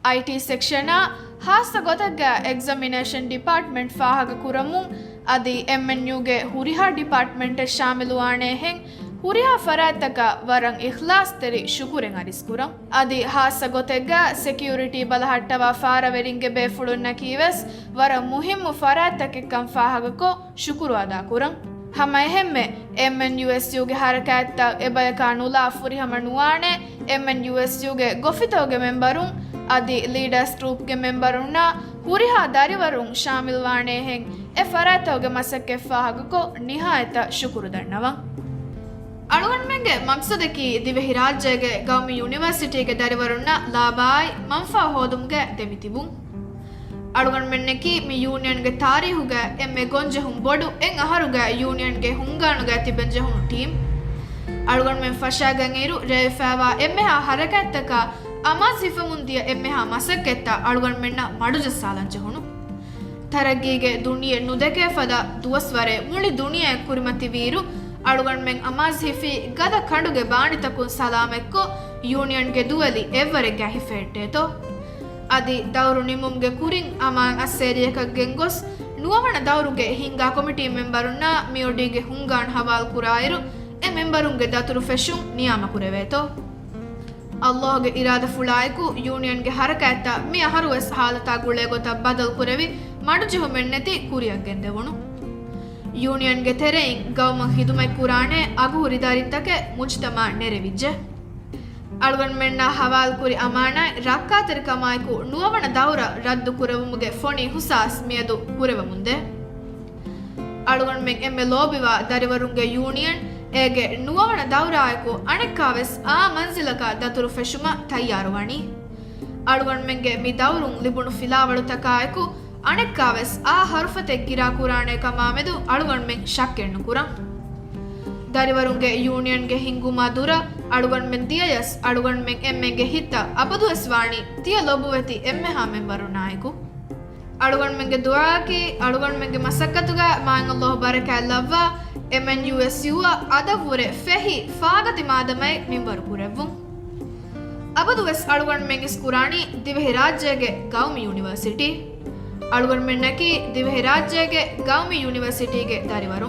IT section ಹಾಸ ಗೊತಗ್ಗ examination department ಫಾಹಗ ಕುರಮು ಅದಿ ಎಂಎನ್ಯುಗೆ ಹುರಿಹಾ ಡಿಪಾರ್ಟ್ಮೆಂಟ್ ಶಾಮಿಲು ಆಣೆ ಹೆಂಗ್ ಹುರಿಹಾ ಫರಾತಕ ವರಂ ಇಖ್ಲಾಸ್ ತೆರಿ ಶುಕುರೆಂ ಅರಿಸ್ಕುರಂ ಅದಿ ಹಾಸ ಗೊತೆಗ್ಗ ಸೆಕ್ಯೂರಿಟಿ ಬಲಹಟ್ಟವ ಫಾರವೆರಿಂಗೆ ಬೇಫುಳುನ್ನ ಕೀವೆಸ್ ವರಂ ಮುಹಿಮ್ಮು ಫರಾತಕೆ ಕಂ ಫಾಹಗಕೊ ಶುಕುರು ಅದಾ ಕುರಂ ಹಮ ಎಹೆಮ್ಮೆ ಎಂಎನ್ಯುಎಸ್ಯುಗೆ ಹರಕಾತ್ತ ಎಬಯ ಕಾನುಲಾ ಫುರಿಹಮ ನುವಾಣೆ ಎಂಎನ್ಯುಎಸ್ಯುಗೆ ಗೊಫಿತೋಗೆ ಮೆಂಬರುಂ ಅದಿ ಲೀಡರ್ಸ್ ಟ್ರೂಪ್ಗೆ ಮೆಂಬರುನ್ನ ಹುರಿಹಾ ದರಿವರುಂ ಶಾಮಿಲ್ವಾಣೆ ಹೆಂಗ್ ಎ ಫರಾತೋಗೆ ಮಸಕ್ಕೆ ಫಾಹಗಕೊ ನಿಹಾಯತ ಶುಕುರು ದಣ್ಣವಂ ಅಳುಗಣ್ಮೆಂಗೆ ಮಕ್ಸದಕಿ ದಿವೆಹಿ ರಾಜ್ಯಗೆ ಗೌಮಿ ಯೂನಿವರ್ಸಿಟಿಗೆ ದರಿವರುನ್ನ ಲಾಬಾಯ್ ಮಂಫಾ ಹೋದುಮ್ಗೆ ದೆಮಿತಿವುಂ ಅಳುಗಣ್ಮೆನ್ನಕಿ ಮಿ ಯೂನಿಯನ್ಗೆ ತಾರೀಹುಗೆ ಎಮ್ಮೆ ಗೊಂಜೆಹುಂ ಬೊಡು ಎಂಗ್ ಅಹರುಗೆ ಯೂನಿಯನ್ಗೆ ಹುಂಗಾಣುಗೆ ತಿಬೆಂಜೆಹುಂ ಟೀಮ್ ಅಳುಗಣ್ಮೆನ್ ಫಶಾಗಂ ಇರು ರೇಫಾವಾ ಎಮ್ಮೆಹಾ ಹರಕತ್ತಕ ಅಮಾಜ್ ಹಿಫಮುಂದಿಯ ಎಮ್ಮೆಹಾ ಮಸಕ್ಕೆತ್ತ ಅಳುಗಣ್ಮೆನ್ನ ಮಡುಜ ಸಾಲಂಜೆಹುಣು ತರಗ್ಗಿಗೆ ದುಣಿಯೆ ನುದೆಕೆ ಫದ ದುವಸ್ವರೆ ಮುಳಿ ದುಣಿಯ ಕುರಿಮತಿ ವೀರು ಅಳುಗಣ್ಮೆಂಗ್ ಅಮಾಜ್ ಹಿಫಿ ಗದ ಕಂಡುಗೆ ಬಾಣಿತಕು ಸಲಾಮೆಕ್ಕೊ ಯೂನಿಯನ್ಗೆ ದುವಲಿ ಎವ್ವರೆಗೆ ಹಿಫೆಟ್ಟೇತೋ ಅದಿ ದೌರು ನಿಮ್ಮುಮ್ಗೆ ಕುರಿಂಗ್ ಅಮಾಂಗ್ ಅಸ್ಸೇರಿಯಕಗ್ಗೆಂ ಗೊಸ್ ನುವವಣ ದೌರುಗೆ ಹಿಂಗಾ ಕಮಿಟಿ ಮೆಂಬರುನ್ನ ಮಿಯೊಡಿಗೆ ಹುಂಗಾಣ್ ಹವಾಲ್ ಕುರಾಯಿರು ಎ ಮೆಂಬರುಂಗೆ ದತುರು ಫೆಶುಂ ನಿಯಾಮ ಕುರೆವೇತೋ ಅಲ್ಲಾಹ್ಗೆ ಇರಾದ ಫುಳಾಯಕು ಯೂನಿಯನ್ಗೆ ಹರಕಾಯ್ತ ಮಿ ಅಹರುವೆಸ್ ಹಾಲತಾ ಗುಳೆ ಗೊತ್ತ ಬದಲ್ ಕುರೆವಿ ಮಡುಜಿಹು ಮೆಣ್ಣೆತಿ ಕುರಿಯಗ್ಗೆಂದೆವಣು ಯೂನಿಯನ್ಗೆ ತೆರೆಯಿಂಗ್ ಗೌಮಂ ಹಿದುಮೈ ಕುರಾಣೆ ಅಗು ಹುರಿದಾರಿತ್ತಕೆ ಮುಜ್ತಮಾ ನೆರೆವಿಜ್ಜೆ ಅಳುಗಣ್ ಮೆಣ್ಣ ಹವಾಲ್ ಕುರಿ ಅಮಾಣ ರಕ್ಕಾತರಿ ಕಮಾಯ್ಕು ನುವವಣ ದೌರ ರದ್ದು ಕುರೆವಮುಗೆ ಫೊಣಿ ಹುಸಾಸ್ ಮಿಯದು ಕುರೆವ ಮುಂದೆ ಅಳುಗಣ್ ಮೆಂಗ್ ಎಮ್ಮೆ ಲೋಬಿವ ದರಿವರುಂಗೆ ಯೂನಿಯನ್ ಏಗೆ ನುವವಣ ದೌರಾಯಕು ಅಣೆಕ್ಕಾವೆಸ್ ಆ ಮಂಜಿಲಕ ದತುರು ಫೆಶುಮ ತಯ್ಯಾರುವಣಿ ಅಳುಗಣ್ ಮೆಂಗೆ ಮಿ ದೌರುಂ ಲಿಬುಣು ಫಿಲಾವಳು ತಕಾಯಕು ಅಣೆಕ್ಕಾವೆಸ್ ಆ ಹರುಫತೆ ಗಿರಾ ಕುರಾಣೆ ಕಮಾಮೆದು ಅಳುಗಣ್ ಮೆಂಗ್ ಶಕ್ಕೆಣ್ಣು ಕುರಂ ದರಿವರುಂಗೆ ಯೂನಿಯನ್ಗೆ ಹಿಂಗುಮಾ ದುರ ಅಳುಗಣ್ ಮೆನ್ ದಿಯಯಸ್ ಅಳುಗಣ್ ಮೆಂಗ್ ಎಮ್ಮೆಂಗೆ ಹಿತ್ತ ಅಬದುವೆಸ್ ವಾಣಿ ತಿಯ ಲೊಬುವೆತಿ ಎಮ್ಮೆಹಾ ಮೆಂಬರು ನಾಯಕು ಅಳುಗಣ್ ಮೆಂಗೆ ದುಆಕಿ ಅಳುಗಣ್ ಮೆಂಗೆ ಮಸಕ್ಕತುಗ ಮಾಂಗ್ ಅಲ್ಲಾಹ್ ಬರಕಲ್ಲವ್ವ ಎಂಎನ್ಯುಎಸ್ಯುವ ಅದವುರೆ ಫೆಹಿ ಫಾಗತಿ ಮಾದಮೈ ಮಿಂಬರು ಕುರೆವ್ವುಂ ಅಬದುವೆಸ್ ಅಳುಗಣ್ ಮೆಂಗಿಸ್ ಕುರಾಣಿ ದಿವೆಹಿ ರಾಜ್ಯಗೆ ಗೌಮಿ ಯೂನಿವರ್ಸಿಟಿ ಅಳುಗಣ್ ಮೆನ್ನಕಿ ದಿವೆಹಿ ರಾಜ್ಯಗೆ ಗೌಮಿ ಯೂನಿವರ್ಸಿಟಿಗೆ ದರಿವರು